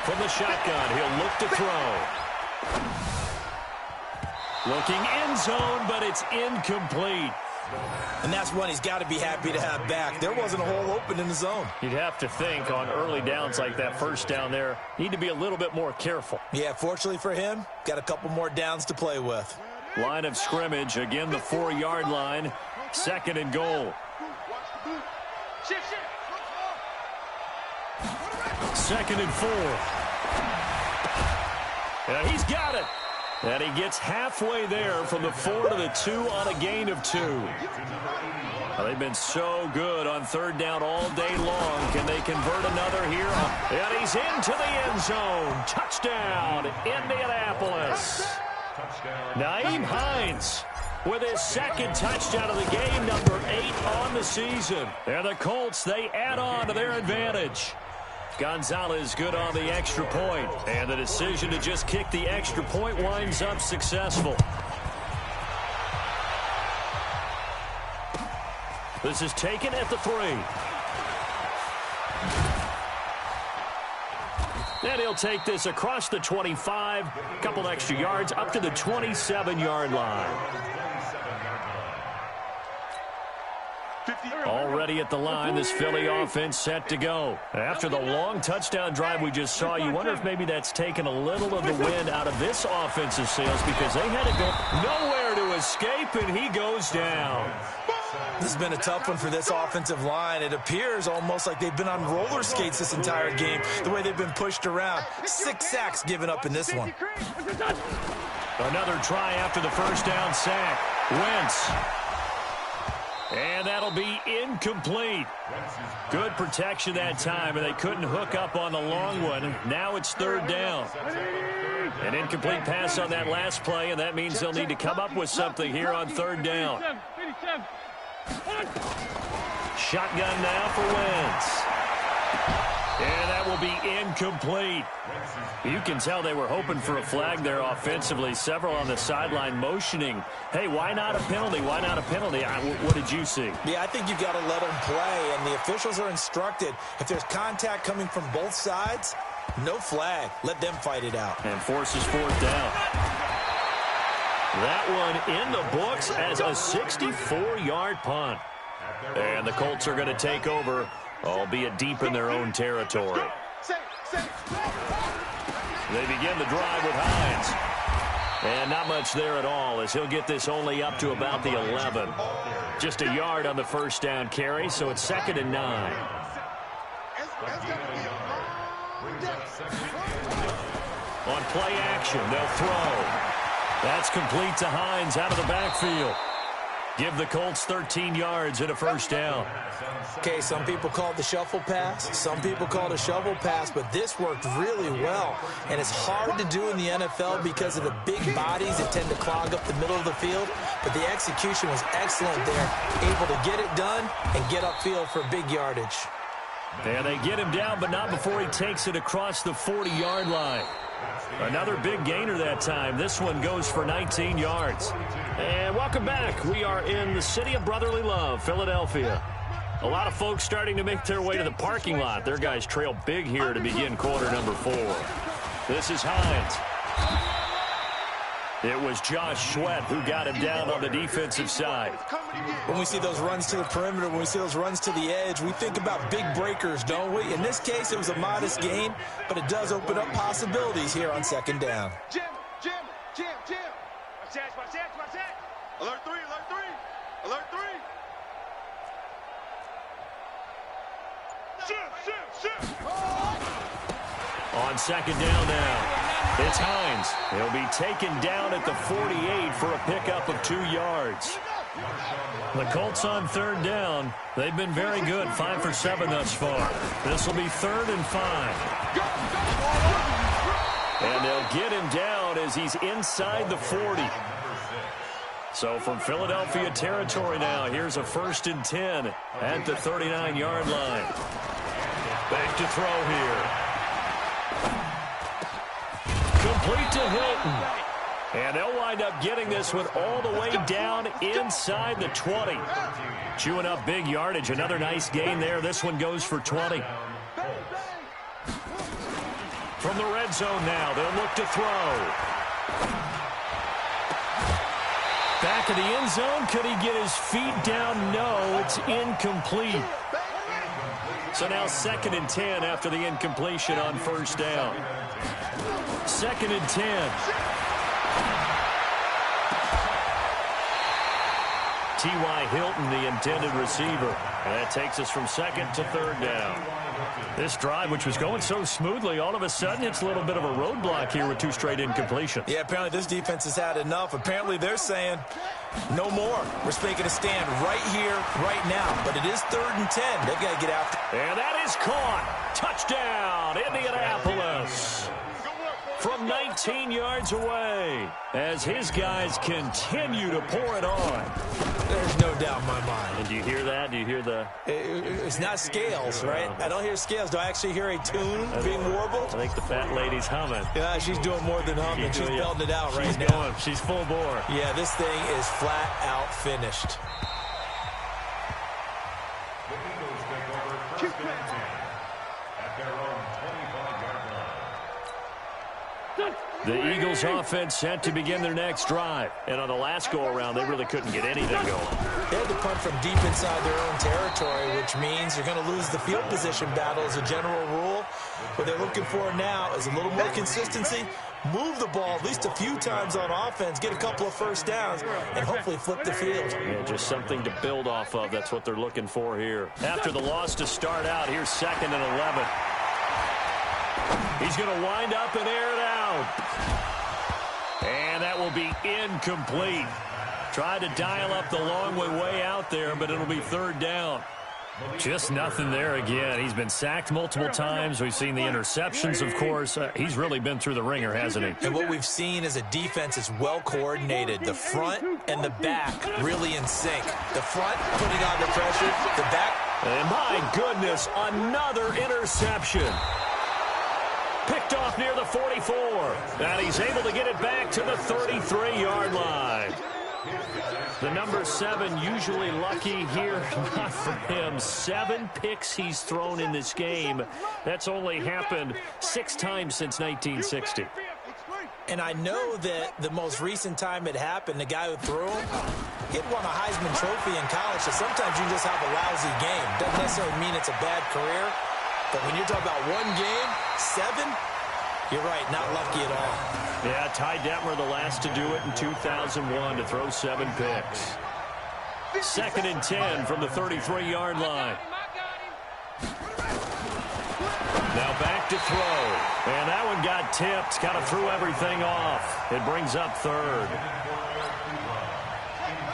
From the shotgun, he'll look to throw. Looking end zone, but it's incomplete. And that's one he's got to be happy to have back. There wasn't a hole open in the zone. You'd have to think on early downs like that 1st down there, need to be a little bit more careful. Yeah, fortunately for him, got a couple more downs to play with. Line of scrimmage, again the 4-yard line, 2nd and goal. 2nd and 4. And he's got it. And he gets halfway there from the 4 to the 2 on a gain of 2. Well, they've been so good on 3rd down all day long. Can they convert another here? And he's into the end zone. Touchdown, Indianapolis. Nyheim Hines with his 2nd touchdown of the game, number 8 on the season. And the Colts, they add on to their advantage. Gonzalez good on the extra point, and the decision to just kick the extra point winds up successful. This is taken at the 3. And he'll take this across the 25, a couple extra yards up to the 27-yard line. Already at the line, this Philly offense set to go. After the long touchdown drive we just saw, you wonder if maybe that's taken a little of the wind out of this offensive sails, because they had to go nowhere to escape, and he goes down. This has been a tough one for this offensive line. It appears almost like they've been on roller skates this entire game, the way they've been pushed around. 6 sacks given up in this one. Another try after the first down sack. Wentz. And that'll be incomplete. Good protection that time, and they couldn't hook up on the long one. Now it's third down. An incomplete pass on that last play, and that means they'll need to come up with something here on third down. Shotgun now for Wentz. And that will be incomplete. You can tell they were hoping for a flag there offensively. Several on the sideline motioning, hey, why not a penalty? Why not a penalty? What did you see? Yeah, I think you've got to let them play, and the officials are instructed. If there's contact coming from both sides, no flag. Let them fight it out. And forces fourth down. That one in the books as a 64-yard punt. And the Colts are going to take over, albeit deep in their own territory. They begin the drive with Hines. And not much there at all, as he'll get this only up to about the 11. Just a yard on the first down carry, so it's 2nd and 9. On play action, they'll throw. That's complete to Hines out of the backfield. Give the Colts 13 yards and a first down. Okay, some people call it the shuffle pass. Some people call it a shovel pass, but this worked really well. And it's hard to do in the NFL because of the big bodies that tend to clog up the middle of the field. But the execution was excellent there. Able to get it done and get upfield for big yardage. And they get him down, but not before he takes it across the 40-yard line. Another big gainer that time. This one goes for 19 yards. And welcome back. We are in the city of brotherly love, Philadelphia. A lot of folks starting to make their way to the parking lot. Their guys trail big here to begin quarter number 4. This is Hines. It was Josh Sweat who got him down on the defensive side. When we see those runs to the perimeter, when we see those runs to the edge, we think about big breakers, don't we? In this case, it was a modest gain, but it does open up possibilities here on 2nd down. Jim. Watch that. Alert 3. Shit. On 2nd down now. It's Hines. He'll be taken down at the 48 for a pickup of 2 yards. The Colts on 3rd down. They've been very good, 5 for 7 thus far. This will be 3rd and 5. And they'll get him down as he's inside the 40. So from Philadelphia territory now, here's a 1st and 10 at the 39-yard line. Back to throw here. Complete to Hilton. And they'll wind up getting this one all the way down inside the 20. Chewing up big yardage. Another nice gain there. This one goes for 20. From the red zone now, they'll look to throw. Back of the end zone. Could he get his feet down? No, it's incomplete. So now 2nd and 10 after the incompletion on 1st down. 2nd and 10. T.Y. Hilton, the intended receiver. And that takes us from 2nd to 3rd down. This drive, which was going so smoothly, all of a sudden it's a little bit of a roadblock here with 2 straight incompletions. Yeah, apparently this defense has had enough. Apparently they're saying, no more. We're making a stand right here, right now. But it is 3rd and 10. They've got to get after. And that is caught. Touchdown, Indianapolis. From 19 yards away, as his guys continue to pour it on. There's no doubt in my mind. And do you hear that? Do you hear the... It's not scales, right? I don't hear scales. Do I actually hear a tune being warbled? I think the fat lady's humming. Yeah, she's doing more than humming. She's belting it out right now. She's full bore. Yeah, this thing is flat out finished. The Eagles offense set to begin their next drive. And on the last go-around, they really couldn't get anything going. They had to punt from deep inside their own territory, which means you're going to lose the field position battle as a general rule. What they're looking for now is a little more consistency, move the ball at least a few times on offense, get a couple of first downs, and hopefully flip the field. Yeah, just something to build off of. That's what they're looking for here. After the loss to start out, here's 2nd and 11. He's going to wind up and air it out. And that will be incomplete. Tried to dial up the long way out there, but it'll be 3rd down. Just nothing there again. He's been sacked multiple times. We've seen the interceptions, of course. He's really been through the ringer, hasn't he? And what we've seen is a defense is well coordinated. The front and the back really in sync. The front putting on the pressure. The back. And my goodness, another interception. Picked off near the 44. And he's able to get it back to the 33-yard line. The number 7 usually lucky here. Not for him. 7 picks he's thrown in this game. That's only happened 6 times since 1960. And I know that the most recent time it happened, the guy who threw him, he had won a Heisman Trophy in college, so sometimes you just have a lousy game. Doesn't necessarily mean it's a bad career, but when you're talking about one game, 7, you're right, not lucky at all. Yeah, Ty Detmer, the last to do it in 2001, to throw 7 picks. 2nd and 10 from the 33-yard line. Now back to throw. And that one got tipped. Kind of threw everything off. It brings up 3rd.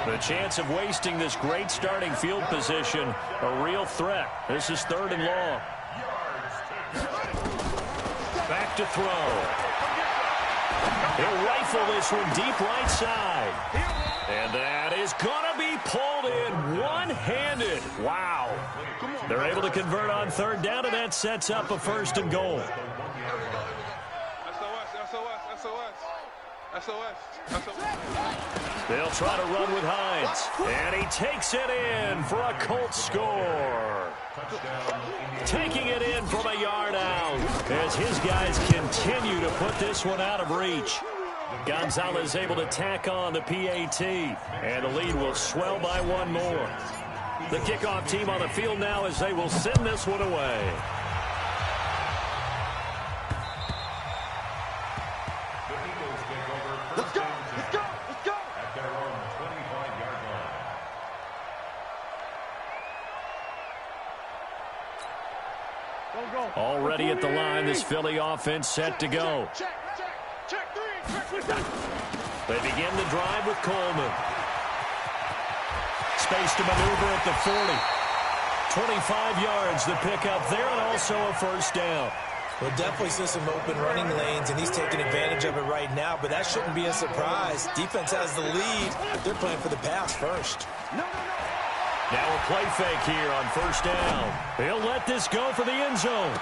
The chance of wasting this great starting field position, a real threat. This is 3rd and long. Back to throw. He'll rifle this one deep right side. And that is going to be pulled in one-handed. Wow. They're able to convert on 3rd down, and that sets up a 1st and goal. They'll try to run with Hines. And he takes it in for a Colts score. Taking it in from a yard out as his guys continue to put this one out of reach. Gonzalez able to tack on the PAT, and the lead will swell by 1 more. The kickoff team on the field now as they will send this one away. Let's go, let's go, let's go. At their own 25-yard line. Already at the line, this Philly offense set to go. Check 3. They begin the drive with Coleman. Space to maneuver at the 40. 25 yards the pickup there, and also a 1st down. Well, definitely see some open running lanes, and he's taking advantage of it right now, but that shouldn't be a surprise. Defense has the lead. They're playing for the pass first. Now a play fake here on 1st down. He'll let this go for the end zone.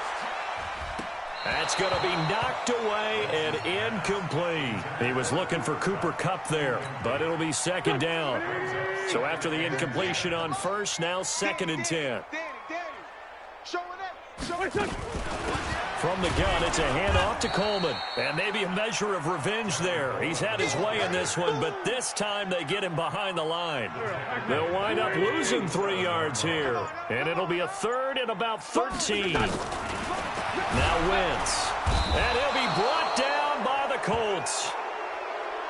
That's going to be knocked away and incomplete. He was looking for Cooper Kupp there, but it'll be 2nd down. So after the incompletion on 1st, now 2nd and 10. From the gun, it's a handoff to Coleman. And maybe a measure of revenge there. He's had his way in this one, but this time they get him behind the line. They'll wind up losing 3 yards here. And it'll be a 3rd and about 13. Now Wentz. And he'll be brought down by the Colts.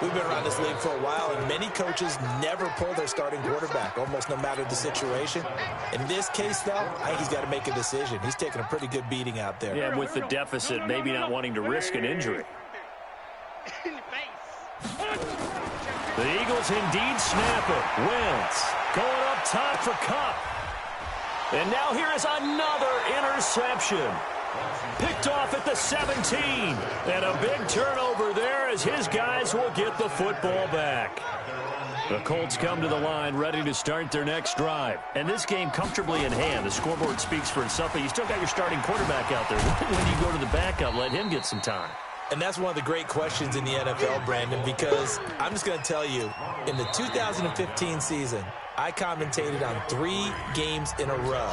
We've been around this league for a while, and many coaches never pull their starting quarterback, almost no matter the situation. In this case, though, I think he's got to make a decision. He's taking a pretty good beating out there. Yeah, with the deficit, maybe not wanting to risk an injury. The Eagles indeed snap it. Wentz going up top for Kupp. And now here is another interception. Picked off at the 17. And a big turnover there as his guys will get the football back. The Colts come to the line ready to start their next drive. And this game comfortably in hand. The scoreboard speaks for itself, but you still got your starting quarterback out there. When you go to the backup, let him get some time. And that's one of the great questions in the NFL, Brandon, because I'm just going to tell you, in the 2015 season, I commentated on 3 games in a row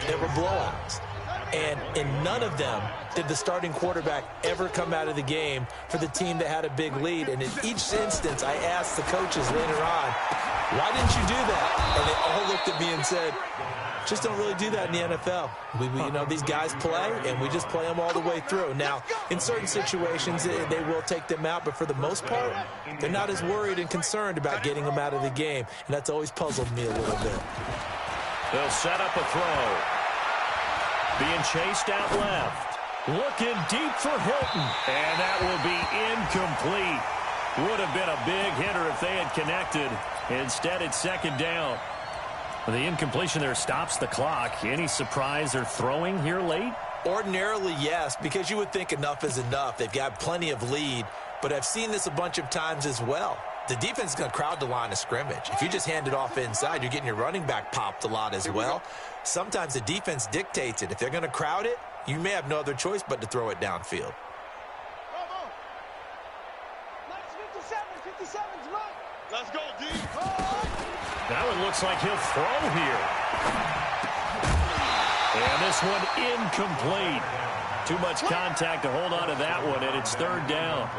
that were blowouts. And in none of them did the starting quarterback ever come out of the game for the team that had a big lead. And in each instance, I asked the coaches later on, why didn't you do that? And they all looked at me and said, Just don't really do that in the NFL. You know, these guys play, and we just play them all the way through. Now, in certain situations, they will take them out, but for the most part, they're not as worried and concerned about getting them out of the game, and that's always puzzled me a little bit. They'll set up a throw. Being chased out left. Looking deep for Hilton, and that will be incomplete. Would have been a big hitter if they had connected. Instead, it's second down. The incompletion there stops the clock. Any surprise they're throwing here late? Ordinarily, yes, because you would think enough is enough. They've got plenty of lead, but I've seen this a bunch of times as well. The defense is going to crowd the line of scrimmage. If you just hand it off inside, you're getting your running back popped a lot as well. Sometimes the defense dictates it. If they're going to crowd it, you may have no other choice but to throw it downfield. Let's go, D. That one looks like he'll throw here. And this one incomplete. Too much contact to hold on to that one, and it's third down.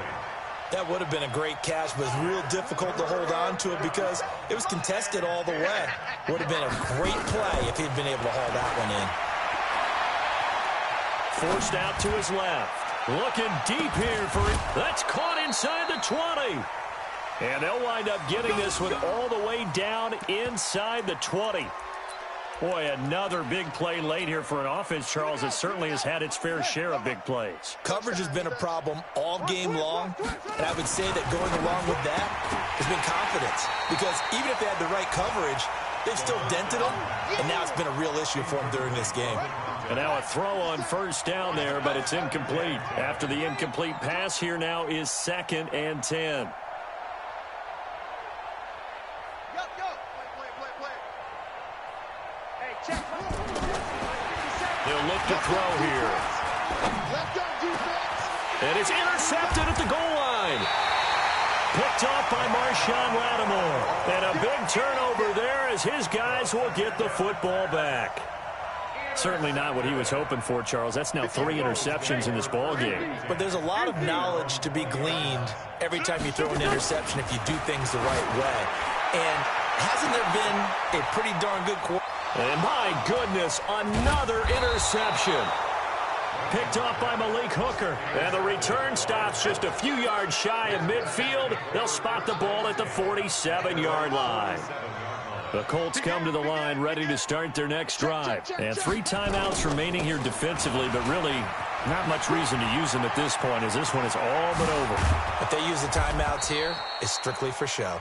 That would have been a great catch, but it's real difficult to hold on to it because it was contested all the way. Would have been a great play if he'd been able to haul that one in. Forced out to his left. Looking deep here for it. That's caught inside the 20. And they'll wind up getting this one all the way down inside the 20. Boy, another big play late here for an offense, Charles, that certainly has had its fair share of big plays. Coverage has been a problem all game long, and I would say that going along with that has been confidence. Because even if they had the right coverage, they've still dented them, and now it's been a real issue for them during this game. And now a throw on first down there, but it's incomplete. After the incomplete pass, here now is 2nd and 10. They'll look to throw here. And it's intercepted at the goal line. Picked off by Marshawn Lattimore. And a big turnover there as his guys will get the football back. Certainly not what he was hoping for, Charles. That's now 3 interceptions in this ball game. But there's a lot of knowledge to be gleaned every time you throw an interception if you do things the right way. And hasn't there been a pretty darn good quarter? And my goodness, another interception. Picked off by Malik Hooker. And the return stops just a few yards shy of midfield. They'll spot the ball at the 47-yard line. The Colts come to the line ready to start their next drive. And 3 timeouts remaining here defensively, but really not much reason to use them at this point as this one is all but over. If they use the timeouts here, it's strictly for show.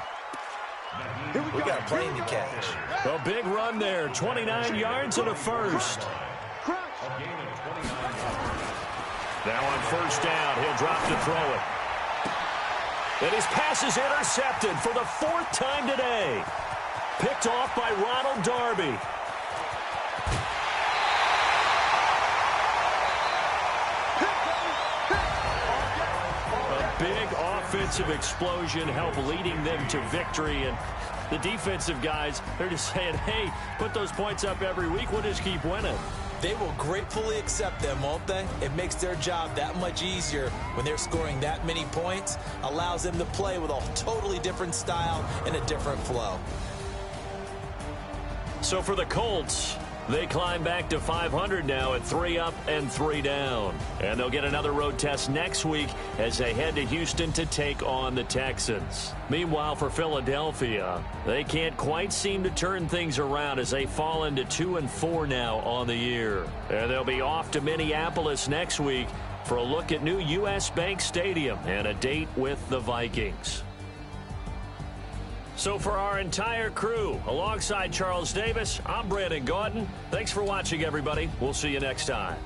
We got a plane to catch. A big run there, 29 yards and a first. Now on first down, he'll drop to throw it. And his pass is intercepted for the 4th time today. Picked off by Ronald Darby. A big offensive explosion helped leading them to victory. And the defensive guys, they're just saying, hey, put those points up every week. We'll just keep winning. They will gratefully accept them, won't they? It makes their job that much easier when they're scoring that many points. Allows them to play with a totally different style and a different flow. So for the Colts, they climb back to 500 now at 3 up and 3 down. And they'll get another road test next week as they head to Houston to take on the Texans. Meanwhile, for Philadelphia, they can't quite seem to turn things around as they fall into 2-4 now on the year. And they'll be off to Minneapolis next week for a look at new U.S. Bank Stadium and a date with the Vikings. So for our entire crew, alongside Charles Davis, I'm Brandon Gaudin. Thanks for watching, everybody. We'll see you next time.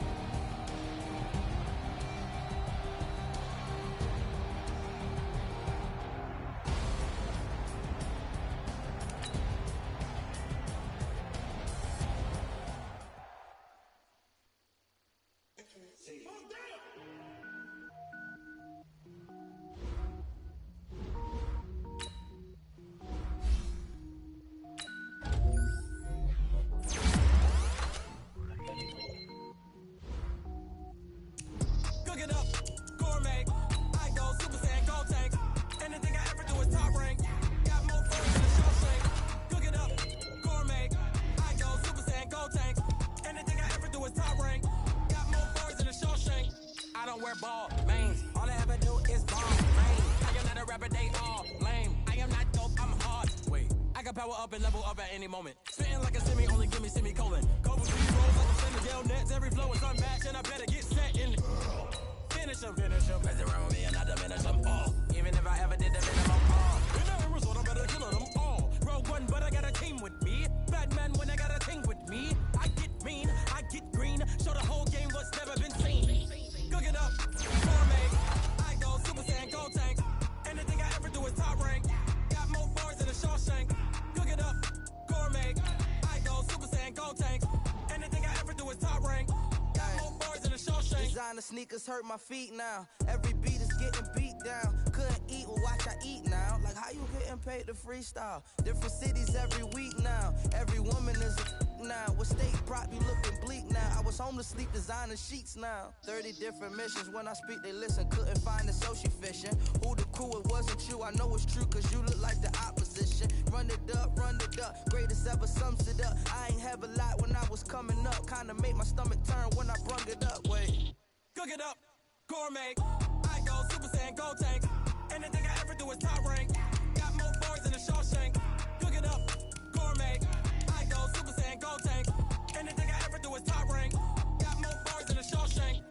power up and level up at any moment. Spitting like a semi, only give me semicolon. Go for 3 rolls like a Fender Yale Nets. Every flow is unmatched, and I better get set in. Finish them. Mess around with me and I diminish them all. Even if I ever did the minimum all. In the result, I'm better killing them all. Rogue one, but I got a team with me. Batman when I got a team with me. I get mean, I get green. Show the whole game what's never been seen. Cook it up, gourmet. I go Super Saiyan, gold tank. Anything I ever do is top rank. Got more bars than a Shawshank. Cook it up, gourmet. I go Super Saiyan, gold tank. Anything I ever do is top rank. Got more bars than a Shawshank. Designer sneakers hurt my feet now. Every beat is getting beat down. Couldn't eat, well watch I eat now. Like how you getting paid to freestyle? Different cities every week now. Every woman is a now. With state prop you looking bleak now. I was home to sleep designer sheets now. 30 different missions. When I speak they listen. Couldn't find it so she fishing. Who the crew, it wasn't you. I know it's true cause you look like the opposition. Run it up. Greatest ever sums it up. I ain't have a lot when I was coming up. Kinda made my stomach turn when I brung it up. Wait. Cook it up, gourmet. I go Super Saiyan, gold tank. Anything I ever do is top rank. Got more bars than a Shawshank. Cook it up, gourmet. I go Super Saiyan, gold tank. Anything I ever do is top rank. Got more bars than a Shawshank.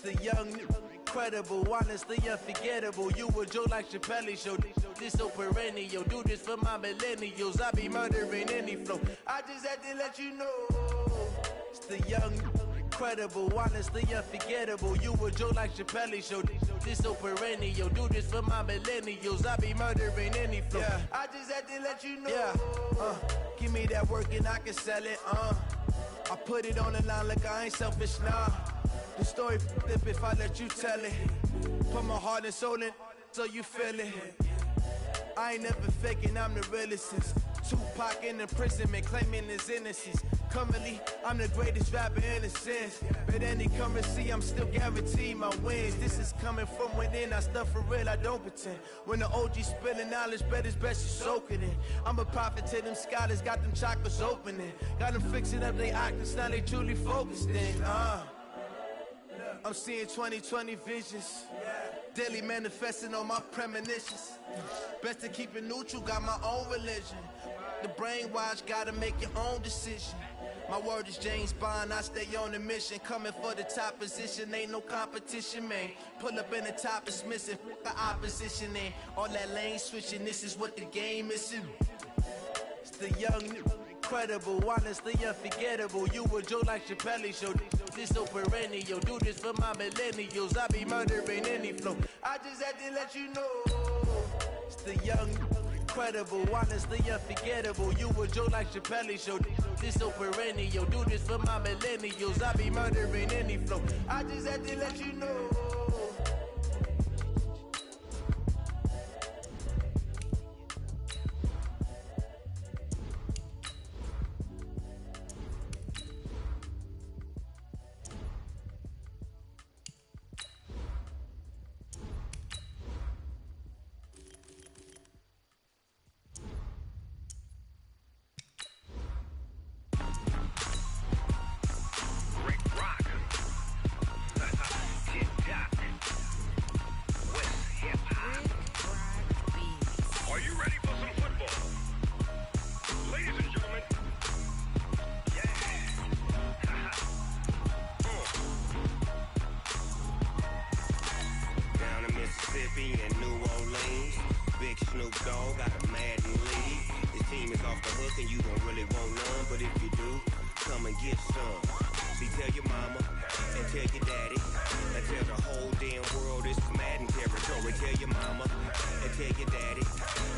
The young, incredible, honestly unforgettable. You a joke like Chappelle show. This so perennial. Do this for my millennials. I be murdering any flow. I just had to let you know. It's the young, incredible, honestly unforgettable. You a Joe like Chappelle show. This so perennial. Do this for my millennials. I be murdering any flow. Yeah. I just had to let you know. Yeah. Give me that work and I can sell it. I put it on the line like I ain't selfish, nah. The story flip if I let you tell it. Put my heart and soul in so you feel it. I ain't never faking, I'm the realest since Tupac in imprisonment, claiming his innocence. Currently, I'm the greatest rapper in a sense. But any currency, I'm still guaranteed my wins. This is coming from within, I stuff for real, I don't pretend. When the OG spilling knowledge, bet it's best you soak it in. I'm a prophet to them scholars, got them chakras opening. Got them fixing up their octaves, now they truly focused in. I'm seeing 2020 visions. Daily manifesting on my premonitions. Best to keep it neutral, got my own religion. The brainwash, gotta make your own decision. My word is James Bond, I stay on a mission. Coming for the top position, ain't no competition, man. Pull up in the top, it's missing, the opposition, ain't all that lane switching, this is what the game is. It's the young, incredible, honestly unforgettable. You a Joe like Chappelle show. This so perennial. Do this for my millennials. I be murdering any flow. I just had to let you know. It's the young, incredible, honestly unforgettable. You a Joe like Chappelle show. This so perennial. Do this for my millennials. I be murdering any flow. I just had to let you know. In New Orleans, Big Snoop Dogg got a Madden league. His team is off the hook and you don't really want none, but if you do, come and get some. See, tell your mama and tell your daddy and tell the whole damn world this is Madden territory. Tell your mama and tell your daddy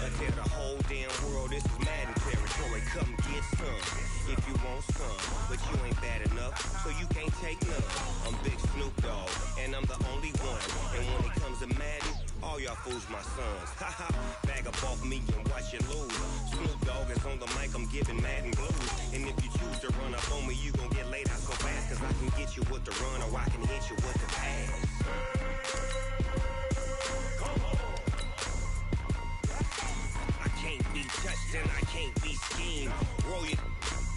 and tell the whole damn world this is Madden territory. Come get some if you want some, but you ain't bad enough, so you can't take none. I'm Big Snoop Dogg and I'm the only one, and when it comes to Madden, all y'all fools my sons. Haha, bag up off me and watch you lose. Snoop Dogg is on the mic, I'm giving Madden blues. And if you choose to run up on me, you gon' get laid out so fast, cause I can get you with the run or I can hit you with the pass. Come on. I can't be touched and I can't be schemed. Roll it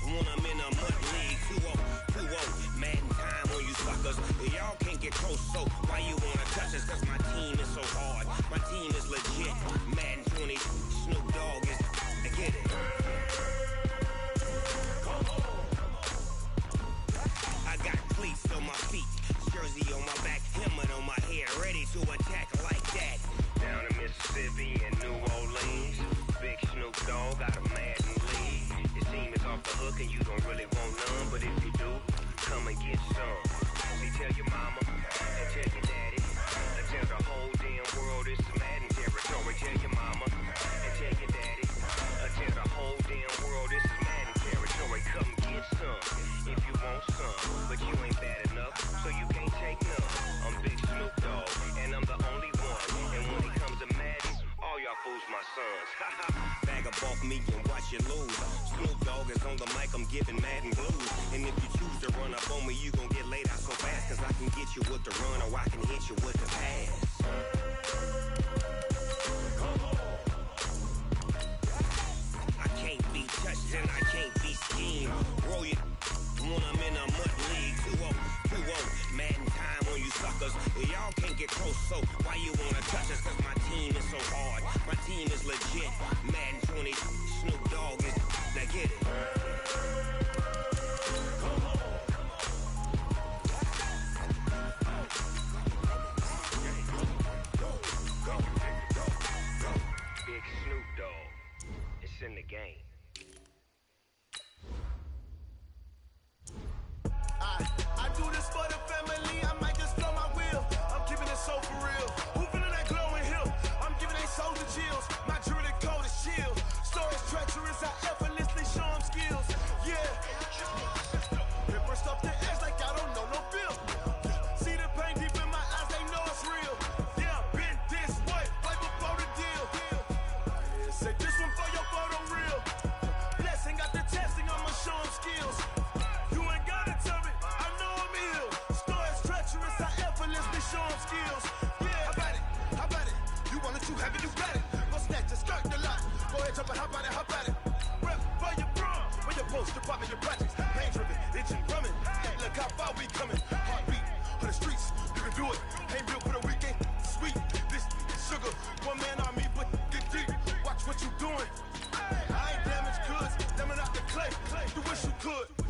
when I'm in a mud league. 2-0, Madden time on you suckers. Y'all can't get close, so why you wanna touch us? Cause my team is so hard, my team is legit. Madden 20, Snoop Dogg is, I get it. Come on. I got cleats on my feet, jersey on my back, helmet on my head, ready to attack like that. Down in Mississippi and New Orleans, Big Snoop Dogg got a Madden league. His team is off the hook and you don't really want none, but if you do, come and get some. See, tell your mama and tell your daddy and tell the whole damn world this is Madden territory. Tell your mama and tell your daddy and tell the whole damn world this is Madden territory. Come get some if you want some, but you ain't bad enough, so you can't take none. I'm Big Snoop Dogg and I'm the only one, and when it comes to Madden, all y'all fools my sons. Bag up off me and watch you lose. Snoop Dogg is on the mic, I'm giving Madden blues. And if you choose to run up on me, you gon' get laid out so fast, cause I can get you with the run or I can hit you with the pass. Come on. I can't be touched and I can't be schemed. Roll it when I'm in a mud league. 2-0, Madden time on you suckers. Y'all can't get close, so why you wanna touch us? Cause my team is so hard, my team is legit. Madden 20, Snoop Dogg is, now get it. Come on. Go. Big Snoop Dogg, it's in the game. I do this look how far we coming. Heartbeat on the streets, you can do it. Ain't real for the weekend, sweet. This sugar, one man army, but get deep. Watch what you doing. I ain't damaged goods, damn it out the clay. You wish you could.